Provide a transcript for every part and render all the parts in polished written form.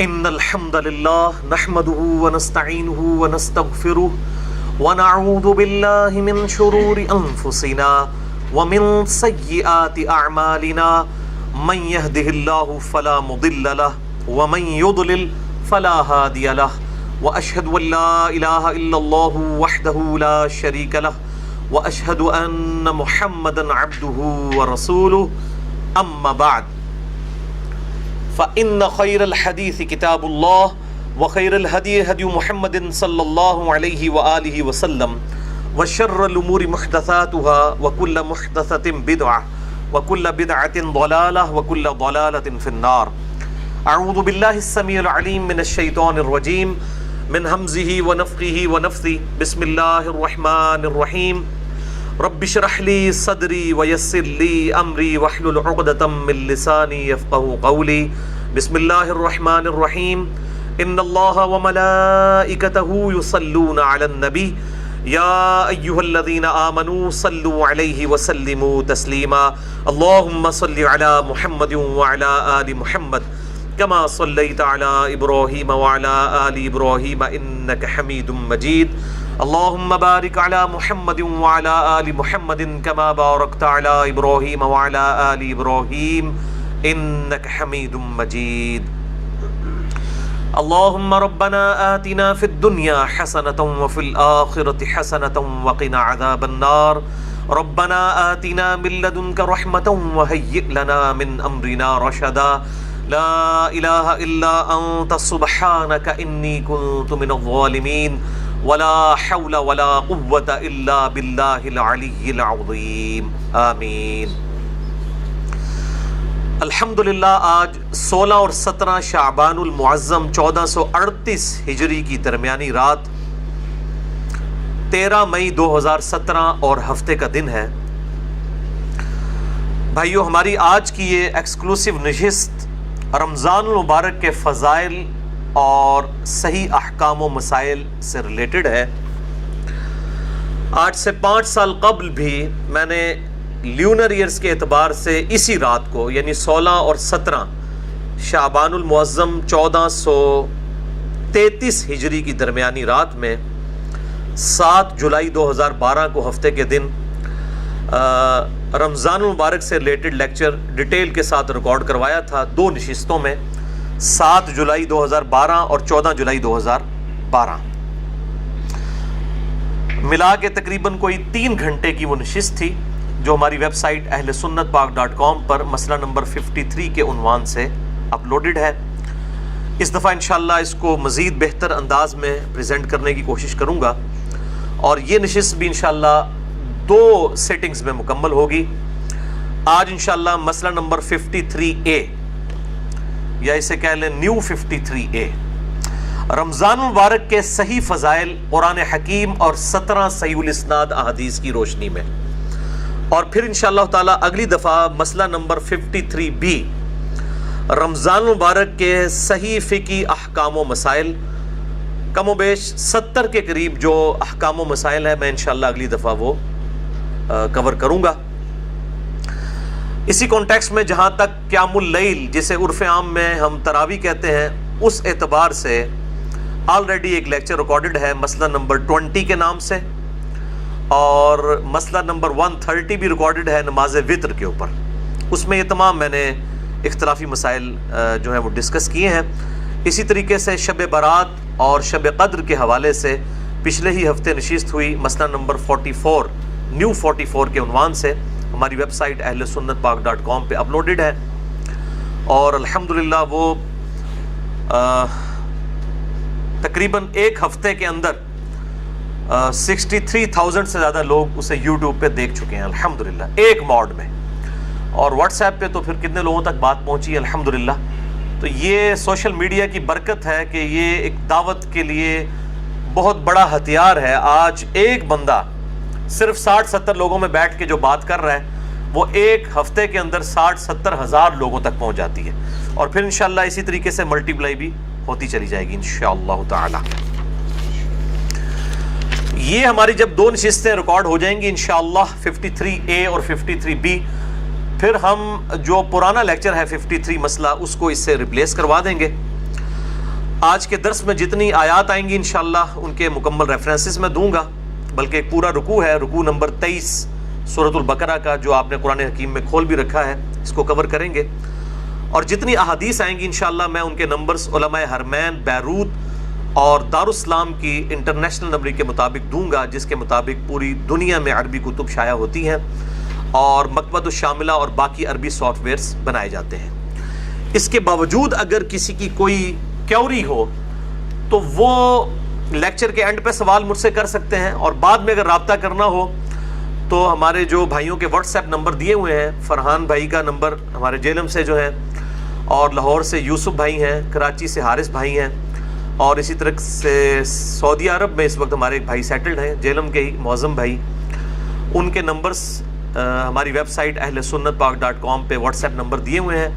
إن الحمد لله نحمده ونستعينه ونستغفره ونعوذ بالله من شرور أنفسنا ومن سيئات أعمالنا من يهده الله فلا مضل له ومن يضلل فلا هادي له وأشهد أن لا إله إلا الله وحده لا شريك له وأشهد أن محمدا عبده ورسوله أما بعد فإن خير الحديث كتاب الله وخير الهدي هدي محمد صلى الله عليه وآله وسلم وشر الأمور محدثاتها وكل محدثة بدعة وكل بدعة ضلالة وكل ضلالة في النار. أعوذ بالله السميع العليم من الشيطان الرجيم من همزه ونفخه ونفثه. بسم الله الرحمن الرحيم. رب اشرح لي صدري ويسر لي امري واحلل عقدة من لساني يفقهوا قولي. بسم الله الرحمن الرحيم. ان الله وملائكته يصلون على النبي يا ايها الذين امنوا صلوا عليه وسلموا تسليما. اللهم صل على محمد وعلى ال محمد كما صليت على ابراهيم وعلى ال ابراهيم انك حميد مجيد. اللهم بارك على محمد وعلى آل محمد كما باركت على إبراهيم وعلى آل إبراهيم إنك حميد مجيد. اللهم ربنا آتنا في الدنيا حسنة وفي الآخرة حسنة وقنا عذاب النار. ربنا آتنا من لدنك رحمة وهيئ لنا من أمرنا رشدا. لا إله إلا أنت سبحانك إني كنت من الظالمين. ولا حول ولا قوة الا بالله العلی العظیم. آمین. الحمدللہ آج 16 اور 17 شعبان المعظم 1438 ہجری کی درمیانی رات 13 مئی 2017 اور ہفتے کا دن ہے. بھائیو، ہماری آج کی یہ ایکسکلوسیو نشست رمضان المبارک کے فضائل اور صحیح احکام و مسائل سے ریلیٹڈ ہے. آج سے 5 سال قبل بھی میں نے لیونر ایئرز کے اعتبار سے اسی رات کو یعنی 16 اور 17 شعبان المعظم 1433 ہجری کی درمیانی رات میں 7 جولائی 2012 کو ہفتے کے دن رمضان المبارک سے ریلیٹڈ لیکچر ڈیٹیل کے ساتھ ریکارڈ کروایا تھا 2 نشستوں میں، 7 جولائی 2012 اور 14 جولائی 2012 ملا کے تقریباً کوئی 3 گھنٹے کی وہ نشست تھی جو ہماری ویب سائٹ اہلسنتپاک.com پر مسئلہ نمبر 53 کے عنوان سے اپلوڈڈ ہے. اس دفعہ انشاءاللہ اس کو مزید بہتر انداز میں پریزنٹ کرنے کی کوشش کروں گا اور یہ نشست بھی انشاءاللہ 2 سیٹنگز میں مکمل ہوگی. آج انشاءاللہ مسئلہ نمبر 53A یا اسے کہہ لیں نیو 53A، رمضان مبارک کے صحیح فضائل قرآن حکیم اور 17 صحیح الاسناد احادیث کی روشنی میں. اور پھر انشاءاللہ تعالی اگلی دفعہ مسئلہ نمبر 53B، رمضان مبارک کے صحیح فقہی احکام و مسائل. کم و بیش 70 کے قریب جو احکام و مسائل ہیں میں انشاءاللہ اگلی دفعہ وہ کور کروں گا. اسی کانٹیکسٹ میں جہاں تک قیام اللیل جسے عرف عام میں ہم تراویح کہتے ہیں اس اعتبار سے آلریڈی ایک لیکچر ریکارڈڈ ہے مسئلہ نمبر 20 کے نام سے، اور مسئلہ نمبر 130 بھی ریکارڈڈ ہے نماز وتر کے اوپر. اس میں یہ تمام میں نے اختلافی مسائل جو ہیں وہ ڈسکس کیے ہیں. اسی طریقے سے شب برات اور شب قدر کے حوالے سے پچھلے ہی ہفتے نشست ہوئی مسئلہ نمبر 44 نیو 44 کے عنوان سے ہماری ویب سائٹ اہلسنتپاک.com پہ اپلوڈڈ ہے. اور الحمدللہ وہ تقریباً ایک ہفتے کے اندر 63,000 سے زیادہ لوگ اسے یوٹیوب پہ دیکھ چکے ہیں الحمدللہ ایک موڈ میں. اور واٹس ایپ پہ تو پھر کتنے لوگوں تک بات پہنچی الحمدللہ. تو یہ سوشل میڈیا کی برکت ہے کہ یہ ایک دعوت کے لیے بہت بڑا ہتھیار ہے. آج ایک بندہ صرف 60-70 لوگوں میں بیٹھ کے جو بات کر رہا ہے وہ ایک ہفتے کے اندر 60-70 ہزار لوگوں تک پہنچ جاتی ہے. اور پھر انشاءاللہ اسی طریقے سے ملٹی پلائی بھی ہوتی چلی جائے گی انشاءاللہ تعالی. یہ ہماری جب 2 نشستیں ریکارڈ ہو جائیں گی انشاءاللہ 53A اور 53B، پھر ہم جو پرانا لیکچر ہے 53 مسئلہ اس کو اس سے ریپلیس کروا دیں گے. آج کے درس میں جتنی آیات آئیں گی انشاءاللہ ان کے مکمل ریفرنسز میں دوں گا، بلکہ ایک پورا رکوع ہے، رکوع نمبر 23 سورۃ البقرہ کا، جو آپ نے قرآن حکیم میں کھول بھی رکھا ہے، اس کو کور کریں گے۔ اور جتنی احادیث آئیں گی انشاءاللہ میں ان کے نمبرز علماء حرمین بیروت اور دارالاسلام کی انٹرنیشنل نمبر کے مطابق دوں گا، جس کے مطابق پوری دنیا میں عربی کتب شائع ہوتی ہیں اور مکتبۃ الشاملہ اور باقی عربی سافٹ ویئرز بنائے جاتے ہیں۔ اس کے باوجود اگر کسی کی کوئی کیوری ہو تو وہ لیکچر کے اینڈ پہ سوال مجھ سے کر سکتے ہیں، اور بعد میں اگر رابطہ کرنا ہو تو ہمارے جو بھائیوں کے واٹس ایپ نمبر دیے ہوئے ہیں، فرحان بھائی کا نمبر ہمارے جیلم سے جو ہیں، اور لاہور سے یوسف بھائی ہیں، کراچی سے حارث بھائی ہیں، اور اسی طرح سے سعودی عرب میں اس وقت ہمارے ایک بھائی سیٹلڈ ہیں جیلم کے ہی، معظم بھائی، ان کے نمبرز ہماری ویب سائٹ اہلسنتپاک.com پہ واٹس ایپ نمبر دیے ہوئے ہیں،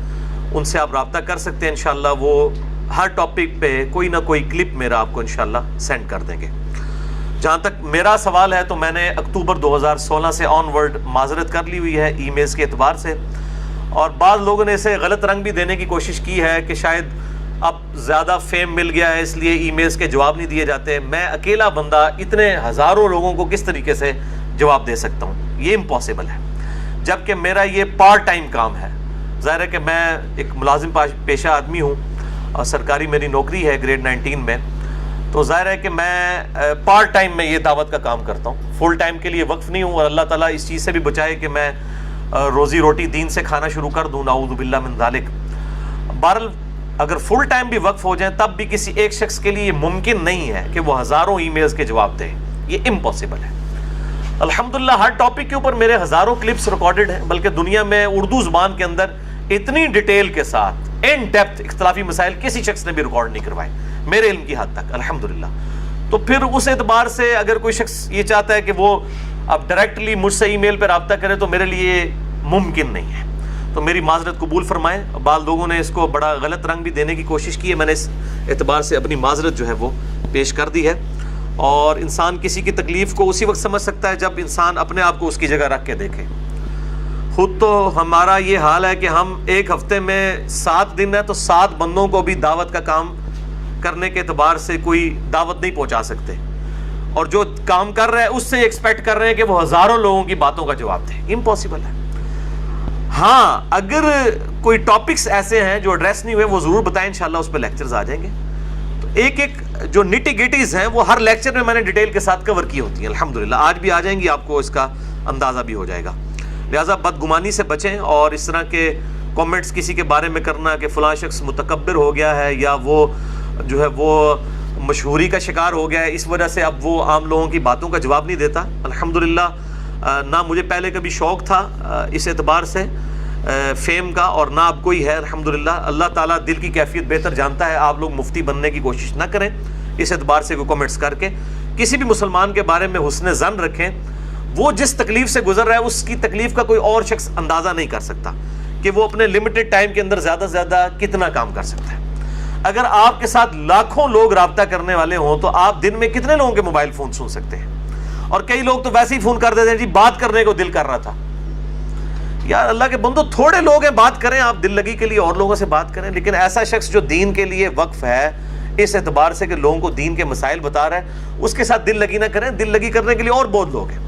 ان سے آپ رابطہ کر سکتے ہیں۔ انشاءاللہ وہ ہر ٹاپک پہ کوئی نہ کوئی کلپ میرا آپ کو انشاءاللہ سینڈ کر دیں گے۔ جہاں تک میرا سوال ہے تو میں نے اکتوبر 2016 سے آن ورڈ معذرت کر لی ہوئی ہے ای میلز کے اعتبار سے، اور بعض لوگوں نے اسے غلط رنگ بھی دینے کی کوشش کی ہے کہ شاید اب زیادہ فیم مل گیا ہے اس لیے ای میلز کے جواب نہیں دیے جاتے۔ میں اکیلا بندہ اتنے ہزاروں لوگوں کو کس طریقے سے جواب دے سکتا ہوں؟ یہ امپاسبل ہے، جبکہ میرا یہ پارٹ ٹائم کام ہے۔ ظاہر ہے کہ میں ایک ملازم پیشہ آدمی ہوں اور سرکاری میری نوکری ہے گریڈ 19 میں، تو ظاہر ہے کہ میں پارٹ ٹائم میں یہ دعوت کا کام کرتا ہوں، فل ٹائم کے لیے وقف نہیں ہوں، اور اللہ تعالیٰ اس چیز سے بھی بچائے کہ میں روزی روٹی دین سے کھانا شروع کر دوں، نعوذ باللہ من ذالک۔ بہرحال اگر فل ٹائم بھی وقف ہو جائیں تب بھی کسی ایک شخص کے لیے یہ ممکن نہیں ہے کہ وہ ہزاروں ای میلز کے جواب دے، یہ امپاسبل ہے۔ الحمدللہ ہر ٹاپک کے اوپر میرے ہزاروں کلپس ریکارڈڈ ہیں، بلکہ دنیا میں اردو زبان کے اندر اتنی ڈیٹیل کے ساتھ ان ڈیپتھ اختلافی مسائل کسی شخص نے بھی ریکارڈ نہیں کروائے میرے علم کی حد تک، الحمدللہ۔ تو پھر اس اعتبار سے اگر کوئی شخص یہ چاہتا ہے کہ وہ اب ڈائریکٹلی مجھ سے ای میل پہ رابطہ کرے تو میرے لیے ممکن نہیں ہے، تو میری معذرت قبول فرمائیں۔ بعض لوگوں نے اس کو بڑا غلط رنگ بھی دینے کی کوشش کی ہے، میں نے اس اعتبار سے اپنی معذرت جو ہے وہ پیش کر دی ہے، اور انسان کسی کی تکلیف کو اسی وقت سمجھ سکتا ہے جب انسان اپنے آپ کو اس کی جگہ رکھ کے دیکھے۔ خود تو ہمارا یہ حال ہے کہ ہم ایک ہفتے میں 7 دن ہے تو 7 بندوں کو بھی دعوت کا کام کرنے کے اعتبار سے کوئی دعوت نہیں پہنچا سکتے، اور جو کام کر رہے ہیں اس سے ایکسپیکٹ کر رہے ہیں کہ وہ ہزاروں لوگوں کی باتوں کا جواب دے، امپاسبل ہے۔ ہاں اگر کوئی ٹاپکس ایسے ہیں جو ایڈریس نہیں ہوئے وہ ضرور بتائیں، انشاءاللہ اس پہ لیکچرز آ جائیں گے۔ تو ایک ایک جو نٹی گٹیز ہیں وہ ہر لیکچر میں میں نے ڈیٹیل کے ساتھ کور کی ہوتی ہیں، الحمدللہ آج بھی آ جائیں گی، آپ کو اس کا اندازہ بھی ہو جائے گا۔ لہٰذا بدگمانی سے بچیں، اور اس طرح کے کامنٹس کسی کے بارے میں کرنا کہ فلاں شخص متکبر ہو گیا ہے یا وہ جو ہے وہ مشہوری کا شکار ہو گیا ہے، اس وجہ سے اب وہ عام لوگوں کی باتوں کا جواب نہیں دیتا۔ الحمدللہ نہ مجھے پہلے کبھی شوق تھا اس اعتبار سے فیم کا، اور نہ اب کوئی ہے، الحمدللہ۔ اللہ تعالیٰ دل کی کیفیت بہتر جانتا ہے، آپ لوگ مفتی بننے کی کوشش نہ کریں اس اعتبار سے کوئی کامنٹس کر کے۔ کسی بھی مسلمان کے بارے میں حسن ظن رکھیں، وہ جس تکلیف سے گزر رہا ہے اس کی تکلیف کا کوئی اور شخص اندازہ نہیں کر سکتا کہ وہ اپنے لمیٹڈ ٹائم کے اندر زیادہ سے زیادہ کتنا کام کر سکتا ہے۔ اگر آپ کے ساتھ لاکھوں لوگ رابطہ کرنے والے ہوں تو آپ دن میں کتنے لوگوں کے موبائل فون سن سکتے ہیں؟ اور کئی لوگ تو ویسے ہی فون کر دیتے ہیں، جی بات کرنے کو دل کر رہا تھا۔ یار اللہ کے بندو، تھوڑے لوگ ہیں، بات کریں، آپ دل لگی کے لیے اور لوگوں سے بات کریں، لیکن ایسا شخص جو دین کے لیے وقف ہے اس اعتبار سے کہ لوگوں کو دین کے مسائل بتا رہا ہے، اس کے ساتھ دل لگی نہ کریں۔ دل لگی کرنے کے لیے اور بہت لوگ ہیں،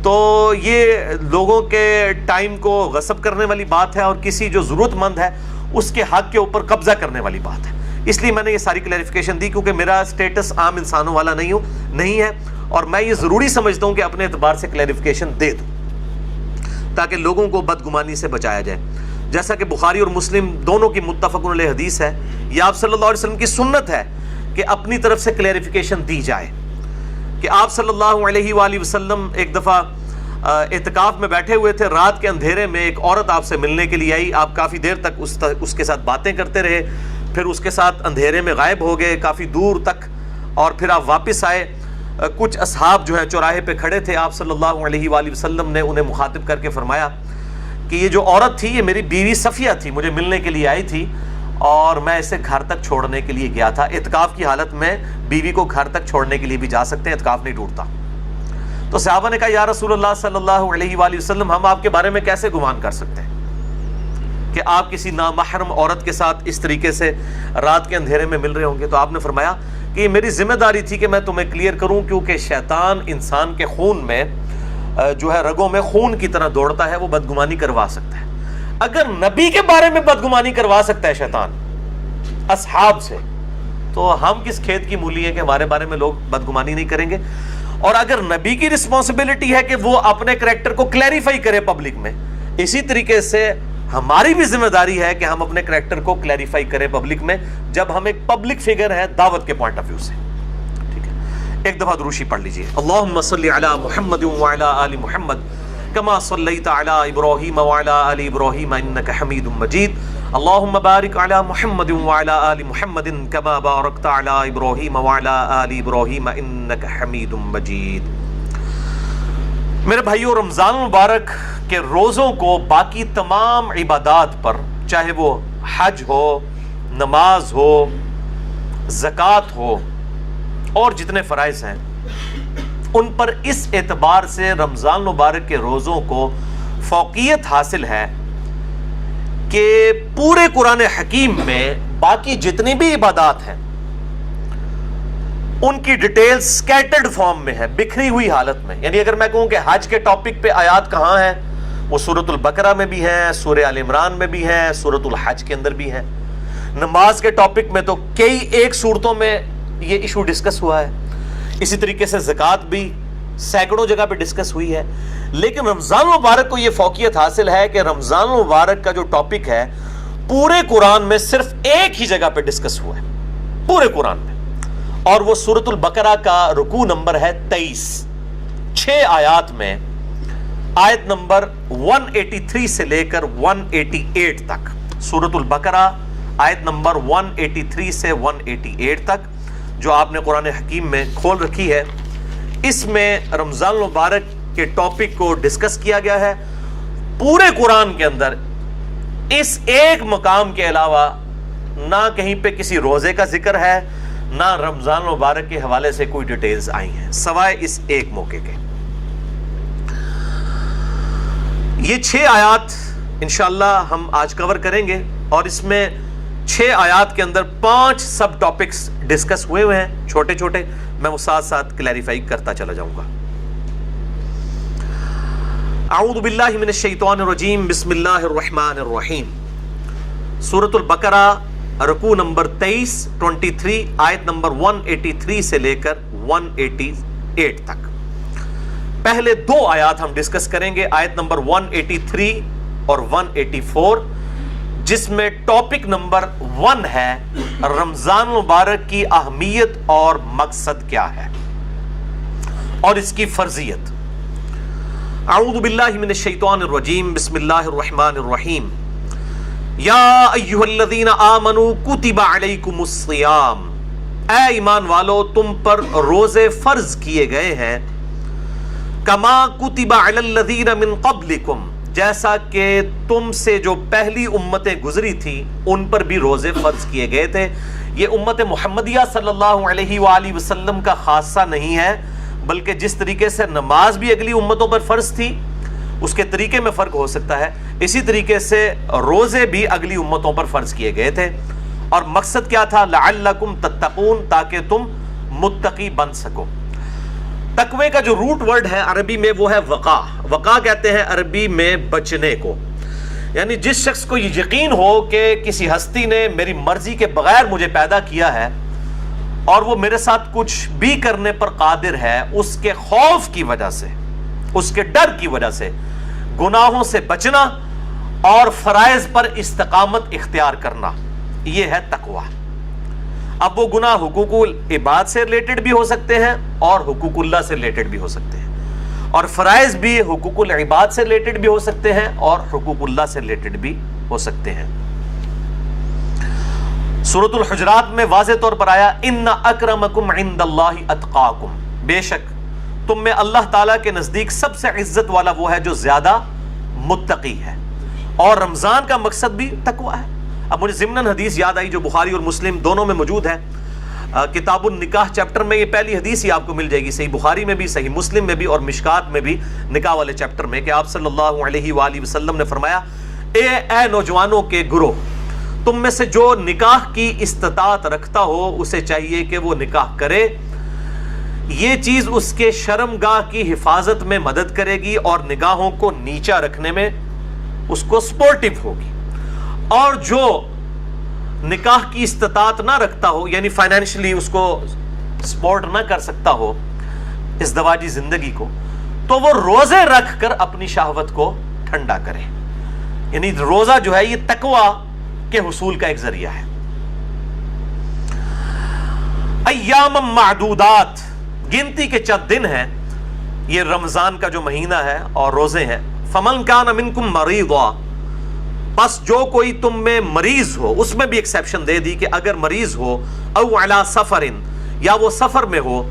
تو یہ لوگوں کے ٹائم کو غصب کرنے والی بات ہے، اور کسی جو ضرورت مند ہے اس کے حق کے اوپر قبضہ کرنے والی بات ہے۔ اس لیے میں نے یہ ساری کلیریفیکیشن دی، کیونکہ میرا سٹیٹس عام انسانوں والا نہیں ہے، اور میں یہ ضروری سمجھتا ہوں کہ اپنے اعتبار سے کلیریفیکیشن دے دوں تاکہ لوگوں کو بدگمانی سے بچایا جائے۔ جیسا کہ بخاری اور مسلم دونوں کی متفق علیہ حدیث ہے، یہ آپ صلی اللہ علیہ وسلم کی سنت ہے کہ اپنی طرف سے کلیریفیکیشن دی جائے، کہ آپ صلی اللہ علیہ وآلہ وسلم ایک دفعہ اعتکاف میں بیٹھے ہوئے تھے، رات کے اندھیرے میں ایک عورت آپ سے ملنے کے لیے آئی، آپ کافی دیر تک اس کے ساتھ باتیں کرتے رہے، پھر اس کے ساتھ اندھیرے میں غائب ہو گئے کافی دور تک، اور پھر آپ واپس آئے۔ کچھ اصحاب جو ہیں چوراہے پہ کھڑے تھے، آپ صلی اللہ علیہ وآلہ وسلم نے انہیں مخاطب کر کے فرمایا کہ یہ جو عورت تھی یہ میری بیوی صفیہ تھی، مجھے ملنے کے لیے آئی تھی اور میں اسے گھر تک چھوڑنے کے لیے گیا تھا۔ اعتکاف کی حالت میں بیوی کو گھر تک چھوڑنے کے لیے بھی جا سکتے ہیں، اعتکاف نہیں ٹوٹتا۔ تو صحابہ نے کہا یا رسول اللہ صلی اللہ علیہ وآلہ وسلم، ہم آپ کے بارے میں کیسے گمان کر سکتے ہیں کہ آپ کسی نامحرم عورت کے ساتھ اس طریقے سے رات کے اندھیرے میں مل رہے ہوں گے، تو آپ نے فرمایا کہ یہ میری ذمہ داری تھی کہ میں تمہیں کلیئر کروں، کیونکہ شیطان انسان کے خون میں جو ہے رگوں میں خون کی طرح دوڑتا ہے، وہ بدگمانی کروا سکتا ہے۔ اگر نبی کے بارے میں بدگمانی کروا سکتا ہے شیطان اصحاب سے، تو ہم کس کھیت کی مولی ہیں کہ ہمارے بارے میں لوگ بدگمانی نہیں کریں گے؟ اور اگر نبی کی رسپانسبلٹی ہے کہ وہ اپنے کریکٹر کو کلیریفائی کرے پبلک میں، اسی طریقے سے ہماری بھی ذمہ داری ہے کہ ہم اپنے کریکٹر کو کلیریفائی کریں پبلک میں، جب ہم ایک پبلک فگر ہیں دعوت کے پوائنٹ آف ویو سے۔ ٹھیک ہے، ایک دفعہ دروشی پڑھ لیجئے۔ اللہم صلی علی محمد وعلی آل محمد کما صلیت علی ابراہیم وعلی آل ابراہیم انک حمید مجید، اللہم بارک علی محمد وعلی آل محمد کما بارکت علی ابراہیم وعلی آل ابراہیم انک حمید مجید۔ میرے بھائیو، رمضان المبارک کے روزوں کو باقی تمام عبادات پر، چاہے وہ حج ہو، نماز ہو، زکوٰۃ ہو، اور جتنے فرائض ہیں، ان پر اس اعتبار سے رمضان المبارک کے روزوں کو فوقیت حاصل ہے کہ پورے قرآن حکیم میں باقی جتنی بھی عبادات ہیں ان کی ڈیٹیل سکیٹرڈ فارم میں ہے، بکھری ہوئی حالت میں۔ یعنی اگر میں کہوں کہ حج کے ٹاپک پہ آیات کہاں ہیں، وہ سورۃ البقرہ میں بھی ہیں، سورہ آل عمران میں بھی ہیں، سورۃ الحج کے اندر بھی ہیں۔ نماز کے ٹاپک میں تو کئی ایک صورتوں میں یہ ایشو ڈسکس ہوا ہے، اسی طریقے سے زکوٰۃ بھی سینکڑوں جگہ پہ ڈسکس ہوئی ہے۔ لیکن رمضان المبارک کو یہ فوقیت حاصل ہے کہ رمضان المبارک کا جو ٹاپک ہے پورے قرآن میں صرف ایک ہی جگہ پہ ڈسکس ہوا ہے، پورے قرآن میں، اور وہ سورۃ البقرہ کا رکوع نمبر ہے 23۔ 6 آیات میں آیت نمبر 183 سے لے کر 188 تک، سورۃ البقرہ آیت نمبر 183 سے 188 تک جو آپ نے قرآن حکیم میں کھول رکھی ہے، اس میں رمضان المبارک کے ٹاپک کو ڈسکس کیا گیا ہے۔ پورے قرآن کے اندر اس ایک مقام کے علاوہ نہ کہیں پہ کسی روزے کا ذکر ہے، نہ رمضان المبارک کے حوالے سے کوئی ڈیٹیلز آئی ہیں، سوائے اس ایک موقع کے۔ یہ 6 آیات انشاءاللہ ہم آج کور کریں گے، اور اس میں 6 آیات کے اندر 5 سب ٹاپکس ڈسکس ہوئے ہیں، چھوٹے چھوٹے، میں وہ ساتھ ساتھ کلیریفائی کرتا چلا جاؤں گا۔ اعوذ باللہ من الشیطان الرجیم، بسم اللہ الرحمن الرحیم۔ سورۃ البقرہ رکوع نمبر 23 آیت نمبر 183 سے لے کر 188 تک۔ پہلے 2 آیات ہم ڈسکس کریں گے، آیت نمبر 183 اور 184، جس میں ٹاپک نمبر 1 ہے رمضان مبارک کی اہمیت اور مقصد کیا ہے اور اس کی فرضیت۔ اعوذ باللہ من الشیطان الرجیم، بسم اللہ الرحمن الرحیم۔ یا ایھا الذین آمنوا کتب علیکم الصیام، اے ایمان والو تم پر روزے فرض کیے گئے ہیں، کما کتب علی الذین من قبلکم، جیسا کہ تم سے جو پہلی امتیں گزری تھی ان پر بھی روزے فرض کیے گئے تھے۔ یہ امت محمدیہ صلی اللہ علیہ وآلہ وسلم کا خاصہ نہیں ہے، بلکہ جس طریقے سے نماز بھی اگلی امتوں پر فرض تھی، اس کے طریقے میں فرق ہو سکتا ہے، اسی طریقے سے روزے بھی اگلی امتوں پر فرض کیے گئے تھے۔ اور مقصد کیا تھا؟ لعلکم تتقون، تاکہ تم متقی بن سکو۔ تقوی کا جو روٹ ورڈ ہے عربی میں وہ ہے وقا۔ وقا کہتے ہیں عربی میں بچنے کو، یعنی جس شخص کو یہ یقین ہو کہ کسی ہستی نے میری مرضی کے بغیر مجھے پیدا کیا ہے اور وہ میرے ساتھ کچھ بھی کرنے پر قادر ہے، اس کے خوف کی وجہ سے، اس کے ڈر کی وجہ سے گناہوں سے بچنا اور فرائض پر استقامت اختیار کرنا، یہ ہے تقوی۔ اب وہ گناہ حقوق العباد سے ریلیٹڈ بھی ہو سکتے ہیں اور حقوق اللہ سے ریلیٹڈ بھی ہو سکتے ہیں، اور فرائض بھی حقوق العباد سے ریلیٹڈ بھی ہو سکتے ہیں اور حقوق اللہ سے ریلیٹڈ بھی ہو سکتے ہیں۔ سورۃ الحجرات میں واضح طور پر آیا ان اکرمکم عند اللہ اتقاکم، بے شک تم میں اللہ تعالیٰ کے نزدیک سب سے عزت والا وہ ہے جو زیادہ متقی ہے۔ اور رمضان کا مقصد بھی تقوی ہے۔ اب مجھے ضمناً حدیث یاد آئی جو بخاری اور مسلم دونوں میں موجود ہے، کتاب النکاح چیپٹر میں یہ پہلی حدیث ہی آپ کو مل جائے گی، صحیح بخاری میں بھی، صحیح مسلم میں بھی اور مشکات میں بھی، نکاح والے چیپٹر میں، کہ آپ صلی اللہ علیہ وآلہ وسلم نے فرمایا اے نوجوانوں کے گروہ، تم میں سے جو نکاح کی استطاعت رکھتا ہو اسے چاہیے کہ وہ نکاح کرے، یہ چیز اس کے شرمگاہ کی حفاظت میں مدد کرے گی اور نگاہوں کو نیچا رکھنے میں اس کو سپورٹیو ہوگی۔ اور جو نکاح کی استطاعت نہ رکھتا ہو، یعنی فائنینشلی اس کو سپورٹ نہ کر سکتا ہو ازدواجی زندگی کو، تو وہ روزے رکھ کر اپنی شہوت کو ٹھنڈا کرے۔ یعنی روزہ جو ہے یہ تقوی کے حصول کا ایک ذریعہ ہے۔ ایام معدودات، گنتی کے چند دن ہیں، یہ رمضان کا جو مہینہ ہے اور روزے ہیں۔ فمن کان منکم مریضا، بس جو کوئی تم میں مریض ہو، اس میں بھی ایکسیپشن دے دی کہ اگر مریض ہو، او علی سفر، یا وہ سفر میں ہو،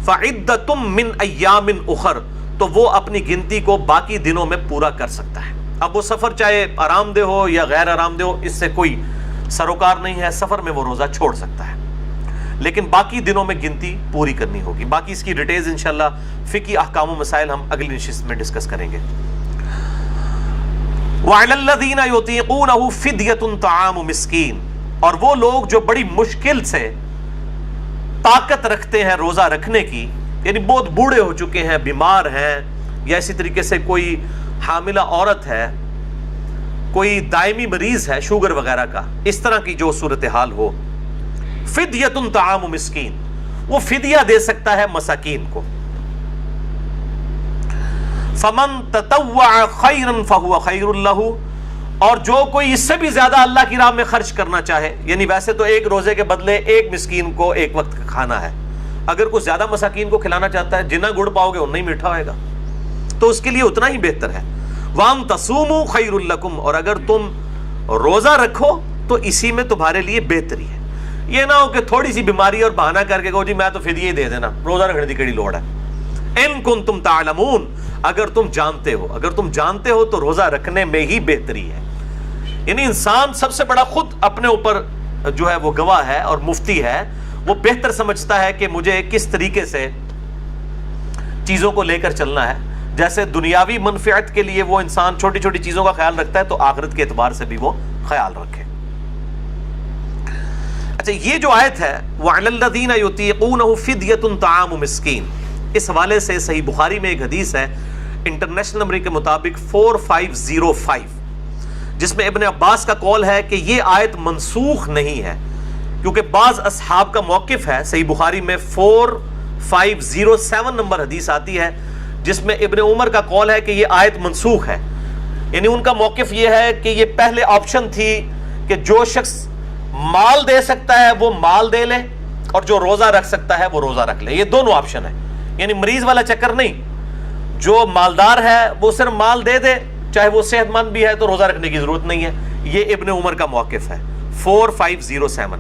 فعدۃ من ایام اخر، تو وہ اپنی گنتی کو باقی دنوں میں پورا کر سکتا ہے۔ اب وہ سفر چاہے آرام دہ ہو یا غیر آرام دہ ہو، اس سے کوئی سروکار نہیں ہے، سفر میں وہ روزہ چھوڑ سکتا ہے، لیکن باقی دنوں میں گنتی پوری کرنی ہوگی۔ باقی اس کی ڈیٹیلز انشاءاللہ فقہی احکام و مسائل ہم اگلی نشست میں ڈسکس کریں گے۔ وعلی الذین یطیقونہ فدیۃ طعام مسکین، اور وہ لوگ جو بڑی مشکل سے طاقت رکھتے ہیں روزہ رکھنے کی، یعنی بہت بوڑھے ہو چکے ہیں، بیمار ہیں، یا اسی طریقے سے کوئی حاملہ عورت ہے، کوئی دائمی مریض ہے شوگر وغیرہ کا، اس طرح کی جو صورتحال ہو، فدیۃ طعام مسکین، وہ فدیہ دے سکتا ہے مساکین کو۔ فمن تطوع خیرا فہو خیر لہ، اور جو کوئی اس سے بھی زیادہ اللہ کی راہ میں خرچ کرنا چاہے، یعنی ویسے تو ایک روزے کے بدلے ایک مسکین کو ایک وقت کا کھانا ہے، اگر کوئی زیادہ مساکین کو کھلانا چاہتا ہے، جتنا گڑ پاؤ گے اتنا ہی میٹھا ہوئے گا، تو اس کے لیے اتنا ہی بہتر ہے۔ وَأَن تَصُومُوا خَيْرٌ لَكُمْ، اور اگر تم روزہ رکھو تو اسی میں تمہارے لیے بہتری ہے۔ یہ نہ ہو کہ تھوڑی سی بیماری اور بہانہ کر کے کہو جی میں تو فدیہ ہی دے دینا، روزہ رکھنے کی کڑی لوڑ ہے۔ ان کنتم تعلمون، اگر تم جانتے ہو، اگر تم جانتے ہو تو روزہ رکھنے میں ہی بہتری ہے۔ یعنی انسان سب سے بڑا خود اپنے اوپر جو ہے وہ گواہ ہے اور مفتی ہے، وہ بہتر سمجھتا ہے کہ مجھے کس طریقے سے چیزوں کو لے کر چلنا ہے۔ جیسے دنیاوی منفعت کے لیے وہ انسان چھوٹی چھوٹی چیزوں کا خیال رکھتا ہے، تو آخرت کے اعتبار سے بھی وہ خیال رکھے۔ اچھا، یہ جو آیت ہے وَعَلَى الَّذِينَ يُطِيقُونَهُ فِدْيَةٌ طَعَامُ مِسْكِينٍ، اس حوالے سے صحیح بخاری میں ایک حدیث ہے انٹرنیشنل نمبر کے مطابق 4505، جس میں ابن عباس کا قول ہے کہ یہ آیت منسوخ نہیں ہے، کیونکہ بعض اصحاب کا موقف ہے۔ صحیح بخاری میں 4507 نمبر حدیث آتی ہے جس میں ابن عمر کا قول ہے کہ یہ آیت منسوخ ہے، یعنی ان کا موقف یہ ہے کہ یہ پہلے آپشن تھی کہ جو شخص مال دے سکتا ہے وہ مال دے لے، اور جو روزہ رکھ سکتا ہے وہ روزہ رکھ لے، یہ دونوں آپشن ہے، یعنی مریض والا چکر نہیں، جو مالدار ہے وہ صرف مال دے دے، چاہے وہ صحت مند بھی ہے تو روزہ رکھنے کی ضرورت نہیں ہے۔ یہ ابن عمر کا موقف ہے 4507،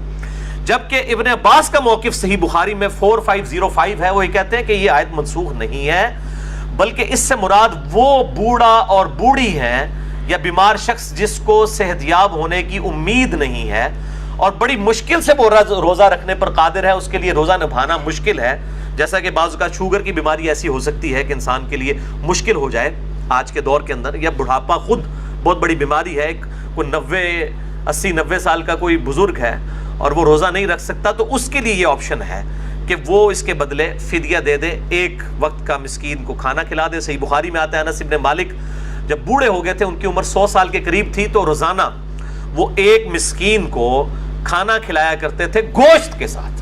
جبکہ ابن عباس کا موقف صحیح بخاری میں 4505 ہے، وہ یہ کہتے ہیں کہ یہ آیت منسوخ نہیں ہے، بلکہ اس سے مراد وہ بوڑھا اور بوڑھی ہیں یا بیمار شخص جس کو صحت یاب ہونے کی امید نہیں ہے اور بڑی مشکل سے وہ روزہ رکھنے پر قادر ہے، اس کے لیے روزہ نبھانا مشکل ہے، جیسا کہ بعض کا شوگر کی بیماری ایسی ہو سکتی ہے کہ انسان کے لیے مشکل ہو جائے آج کے دور کے اندر، یا بڑھاپا خود بہت بڑی بیماری ہے، کوئی 80-90 سال کا کوئی بزرگ ہے اور وہ روزہ نہیں رکھ سکتا، تو اس کے لیے یہ آپشن ہے کہ وہ اس کے بدلے فدیہ دے دے، ایک وقت کا مسکین کو کھانا کھلا دے۔ صحیح بخاری میں آتا ہے انس بن مالک جب بوڑھے ہو گئے تھے، ان کی عمر 100 سال کے قریب تھی، تو روزانہ وہ ایک مسکین کو کھانا کھلایا کرتے تھے گوشت کے ساتھ،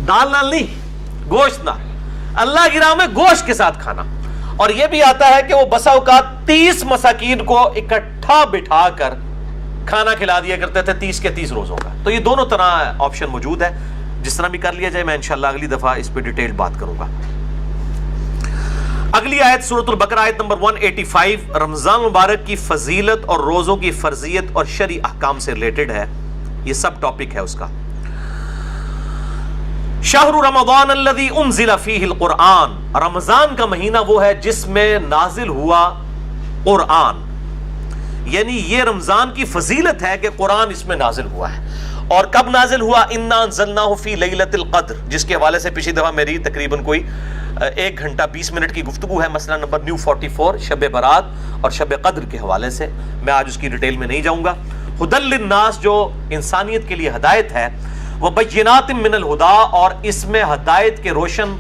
دال نال نہیں، گوشت نال، اللہ کی راہ میں گوشت کے ساتھ کھانا۔ اور یہ بھی آتا ہے کہ وہ بسا اوقات 30 مساکین کو اکٹھا بٹھا کر کھانا کھلا دیا کرتے تھے 30 کے 30 روزوں کا۔ تو یہ دونوں طرح آپشن موجود ہے، جس طرح بھی کر لیا جائے۔ میں انشاءاللہ اگلی دفعہ اس پہ ڈیٹیل بات کروں گا۔ اگلی آیت سورۃ البقرہ آیت نمبر 185 رمضان مبارک کی فضیلت اور روزوں کی فرضیت اور شرعی احکام سے ریلیٹڈ ہے، یہ سب ٹاپک ہے اس کا۔ شہر رمضان الذی انزل فیہ القرآن، رمضان کا مہینہ وہ ہے جس میں نازل ہوا قرآن، یعنی یہ رمضان کی فضیلت ہے کہ قرآن اس میں نازل ہوا ہے، اور کب نازل ہوا؟ انا انزلناہ فی لیلۃ القدر، جس کے حوالے سے پچھلی دفعہ میری تقریباً کوئی 1 گھنٹہ 20 منٹ کی گفتگو ہے، مسئلہ نمبر نیو 44 شب برات اور شب قدر کے حوالے سے، میں آج اس کی ڈیٹیل میں نہیں جاؤں گا۔ ہدی للناس جو انسانیت کے لیے ہدایت ہے، وبینات من الہدا اور اس میں ہدایت کے روشن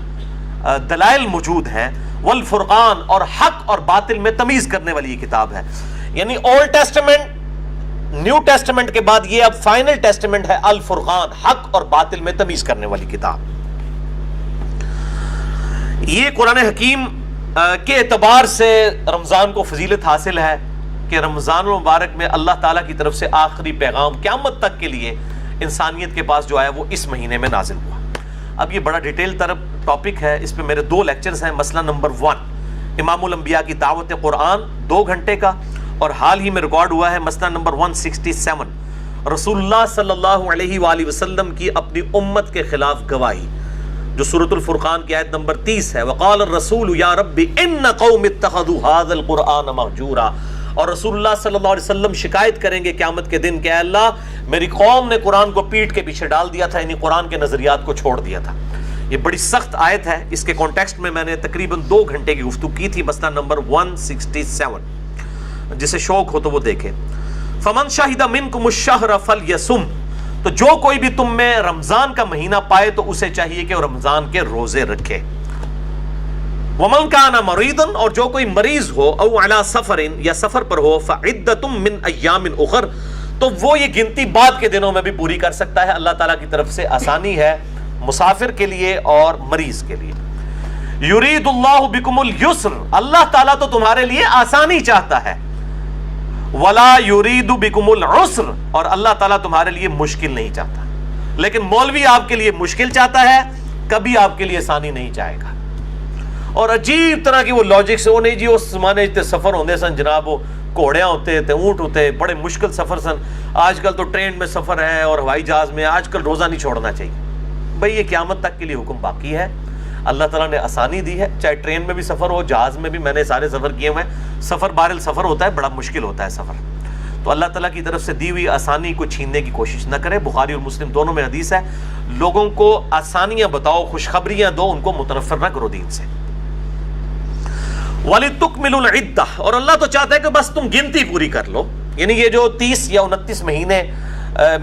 دلائل موجود ہیں، والفرقان اور حق اور باطل میں تمیز کرنے والی یہ کتاب ہے۔ یعنی اولڈ ٹیسٹمنٹ، نیو ٹیسٹمنٹ کے بعد یہ اب فائنل ٹیسٹمنٹ ہے، الفرقان، حق اور باطل میں تمیز کرنے والی کتاب۔ یہ قرآن حکیم کے اعتبار سے رمضان کو فضیلت حاصل ہے کہ رمضان المبارک میں اللہ تعالیٰ کی طرف سے آخری پیغام قیامت تک کے لیے انسانیت کے پاس جو آیا وہ اس مہینے میں نازل ہوا۔ اب یہ بڑا ڈیٹیل طرف ٹاپک ہے، اس پہ میرے 2 لیکچرز ہیں۔ مسئلہ نمبر 1 امام الانبیاء کی دعوت قرآن 2 گھنٹے کا، اور حال ہی میں ریکارڈ ہوا ہے مسئلہ نمبر 167 رسول اللہ صلی اللہ علیہ وآلہ وسلم کی اپنی امت کے خلاف گواہی، جو سورۃ الفرقان کی آیت نمبر 30 ہے، وقال الرسول یا رب ان قوم اتخذوا هذا القرآن مہجورا، اور رسول اللہ صلی اللہ علیہ وسلم شکایت کریں گے قیامت کے دن کہ اے اللہ میری قوم نے قرآن کو پیٹھ کے پیچھے ڈال دیا تھا، یعنی قرآن کے نظریات کو چھوڑ دیا تھا۔ یہ بڑی سخت آیت ہے، اس کے کانٹیکسٹ میں میں نے تقریباً 2 گھنٹے کی گفتگو کی تھی، مسئلہ نمبر 167، جسے شوق ہو تو وہ دیکھے۔ فمن شہد منکم الشہر فلیصم، تو جو کوئی بھی تم میں رمضان کا مہینہ پائے تو اسے چاہیے کہ وہ رمضان کے روزے رکھے۔ ومن کان مریضا، اور جو کوئی مریض ہو، او علی سفر، یا سفر پر ہو، فعدۃ من ایام اخر، تو وہ یہ گنتی بعد کے دنوں میں بھی پوری کر سکتا ہے۔ اللہ تعالیٰ کی طرف سے آسانی ہے مسافر کے لیے اور مریض کے لیے۔ یرید اللہ بکم اليسر، اللہ تعالیٰ تو تمہارے لیے آسانی چاہتا ہے، ولا یرید بکم العسر، اور اللہ تعالیٰ تمہارے لیے مشکل نہیں چاہتا۔ لیکن مولوی آپ کے لیے مشکل چاہتا ہے، کبھی آپ کے لیے آسانی نہیں چاہے گا۔ اور عجیب طرح کی وہ لاجک سے، وہ نہیں جی اس زمانے تے سفر ہوندے سن جناب، وہ گھوڑیاں ہوتے تھے، اونٹ ہوتے، بڑے مشکل سفر سن، آج کل تو ٹرین میں سفر ہے اور ہوائی جہاز میں، آج کل روزہ نہیں چھوڑنا چاہیے۔ بھئی یہ قیامت تک کے لیے حکم باقی ہے، اللہ تعالیٰ نے آسانی دی ہے، چاہے ٹرین میں بھی سفر ہو، جہاز میں بھی، میں نے سارے سفر کیے ہوئے ہیں۔ سفر بہرحال سفر ہوتا ہے، بڑا مشکل ہوتا ہے سفر، تو اللہ تعالیٰ کی طرف سے دی ہوئی آسانی کو چھیننے کی کوشش نہ کرے۔ بخاری اور مسلم دونوں میں حدیث ہے، لوگوں کو آسانیاں بتاؤ، خوشخبریاں دو، ان کو متنفر نہ کرو دین سے۔ وَلِتُكْمِلُوا الْعِدَّةَ، اور اللہ تو چاہتا ہے کہ بس تم گنتی پوری کر لو، یعنی یہ جو 30 یا 29 مہینے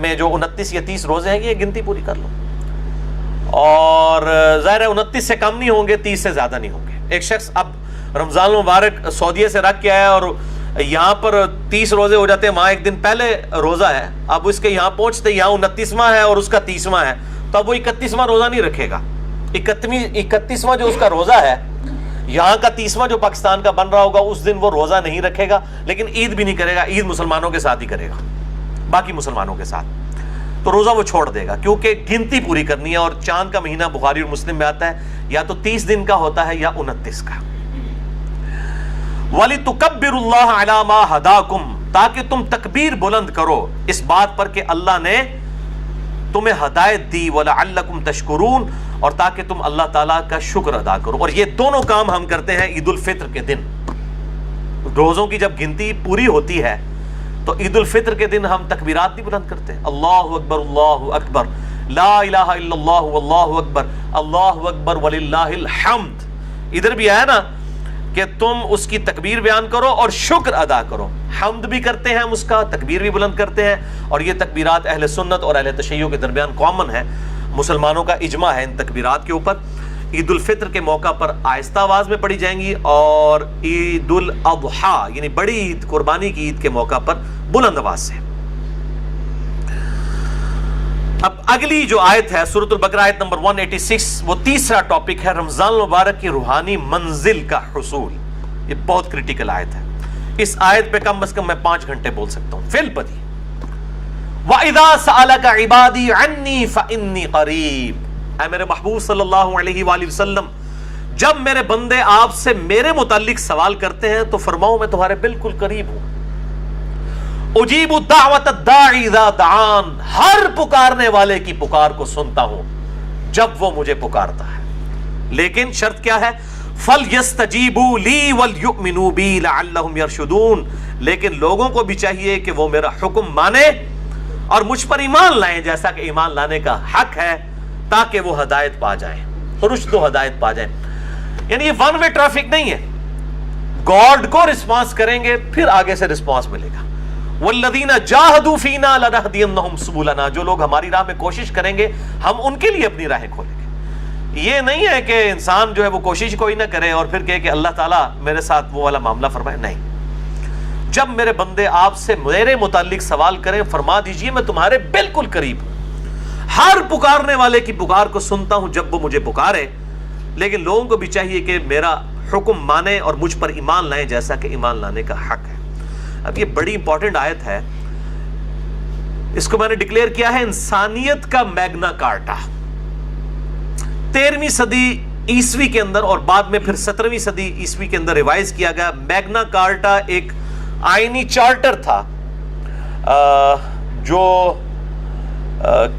میں جو 29 یا 30 روزے ہیں، یہ گنتی پوری کر لو۔ اور ظاہر ہے 29 سے کم نہیں ہوں گے، 30 سے زیادہ نہیں ہوں گے۔ ایک شخص اب رمضان المبارک سعودیہ سے رکھ کے آیا اور یہاں پر 30 روزے ہو جاتے ہیں، وہاں ایک دن پہلے روزہ ہے، اب اس کے یہاں پہنچتے یہاں 29واں ہے اور اس کا 30واں ہے، تو اب وہ 31واں روزہ نہیں رکھے گا۔ 31واں جو اس کا روزہ ہے، یہاں کا 30واں جو پاکستان کا بن رہا ہوگا، اس دن وہ روزہ نہیں رکھے گا، لیکن عید بھی نہیں کرے گا، عید مسلمانوں کے ساتھ ہی کرے گا، باقی مسلمانوں کے ساتھ، تو روزہ وہ چھوڑ دے گا، کیونکہ گنتی پوری کرنی ہے۔ اور چاند کا مہینہ بخاری اور مسلم میں آتا ہے، یا تو 30 دن کا ہوتا ہے یا 29 کا۔ وَلِتُكَبِّرُوا اللَّهَ عَلَى مَا هَدَاكُمْ، تاکہ تم تکبیر بلند کرو اس بات پر کہ اللہ نے تمہیں ہدایت دی، وَلَعَلَّكُمْ تَشْكُرُونَ، اور تاکہ تم اللہ تعالیٰ کا شکر ادا کرو۔ اور یہ دونوں کام ہم کرتے ہیں عید الفطر کے دن۔ روزوں کی جب گنتی پوری ہوتی ہے تو عید الفطر کے دن ہم تکبیرات بھی بلند کرتے ہیں، اللہ اکبر اللہ اکبر، لا الہ الا اللہ واللہ اکبر، اللہ اکبر وللہ الحمد۔ ادھر بھی آیا نا کہ تم اس کی تکبیر بیان کرو اور شکر ادا کرو، حمد بھی کرتے ہیں ہم اس کا، تکبیر بھی بلند کرتے ہیں، اور یہ تکبیرات اہل سنت اور اہل تشیع کے درمیان کامن ہے، مسلمانوں کا اجماع ہے ان تکبیرات کے اوپر۔ عید الفطر کے موقع پر آہستہ آواز میں پڑھی جائیں گی، اور عید الاضحیٰ یعنی بڑی عید، قربانی کی عید کے موقع پر بلند آواز سے۔ اب اگلی جو آیت ہے سورۃ البقرہ آیت نمبر 186، وہ تیسرا ٹاپک ہے رمضان المبارک کی روحانی منزل کا حصول۔ یہ بہت کریٹیکل آیت ہے، اس آیت پہ کم از کم میں 5 گھنٹے بول سکتا ہوں فی البدی۔ وَإِذَا سَأَلَكَ عِبَادِي عَنِّي فَإِنِّي قَرِيبٌ، اے میرے محبوب صلی اللہ علیہ وآلہ وسلم، جب میرے بندے آپ سے میرے متعلق سوال کرتے ہیں تو فرماؤ میں تمہارے بالکل قریب ہوں۔ اجیب الدعوت الداعی اذا دعان، ہر پکارنے والے کی پکار کو سنتا ہوں جب وہ مجھے پکارتا ہے، لیکن شرط کیا ہے؟ فَلْيَسْتَجِيبُوا لِي وَلْيُؤْمِنُوا بِي لَعَلَّهُمْ يَرْشُدُونَ، لیکن لوگوں کو بھی چاہیے کہ وہ میرا حکم مانے اور مجھ پر ایمان لائیں جیسا کہ ایمان لانے کا حق ہے، تاکہ وہ ہدایت پا جائیں، رشد و ہدایت پا جائیں. یعنی یہ ون وے ٹریفک نہیں ہے. گاڈ کو رسپانس کریں گے پھر آگے سے رسپانس ملے گا. والذین جاہدوا فینا لنہدینہم سبلنا، جو لوگ ہماری راہ میں کوشش کریں گے ہم ان کے لیے اپنی راہیں کھولیں گے. یہ نہیں ہے کہ انسان جو ہے وہ کوشش کوئی نہ کرے اور پھر کہے کہ اللہ تعالیٰ میرے ساتھ وہ والا معاملہ فرمائے. نہیں، جب میرے بندے آپ سے میرے متعلق سوال کریں فرما دیجئے میں تمہارے بالکل قریب ہوں. ہر پکارنے والے کی پکار کو سنتا ہوں جب وہ مجھے پکارے. لیکن لوگوں کو بھی چاہیے کہ میرا حکم مانے اور مجھ پر ایمان لائیں جیسا کہ ایمان لانے کا حق ہے. اب یہ بڑی امپورٹنٹ آیت ہے. اس کو میں نے ڈکلیئر کیا ہے انسانیت کا میگنا کارٹا. 13ویں صدی عیسوی کے اندر اور بعد میں پھر 17ویں صدی عیسوی کے اندر ریوائز کیا گیا. میگنا کارٹا ایک آئینی چارٹر تھا جو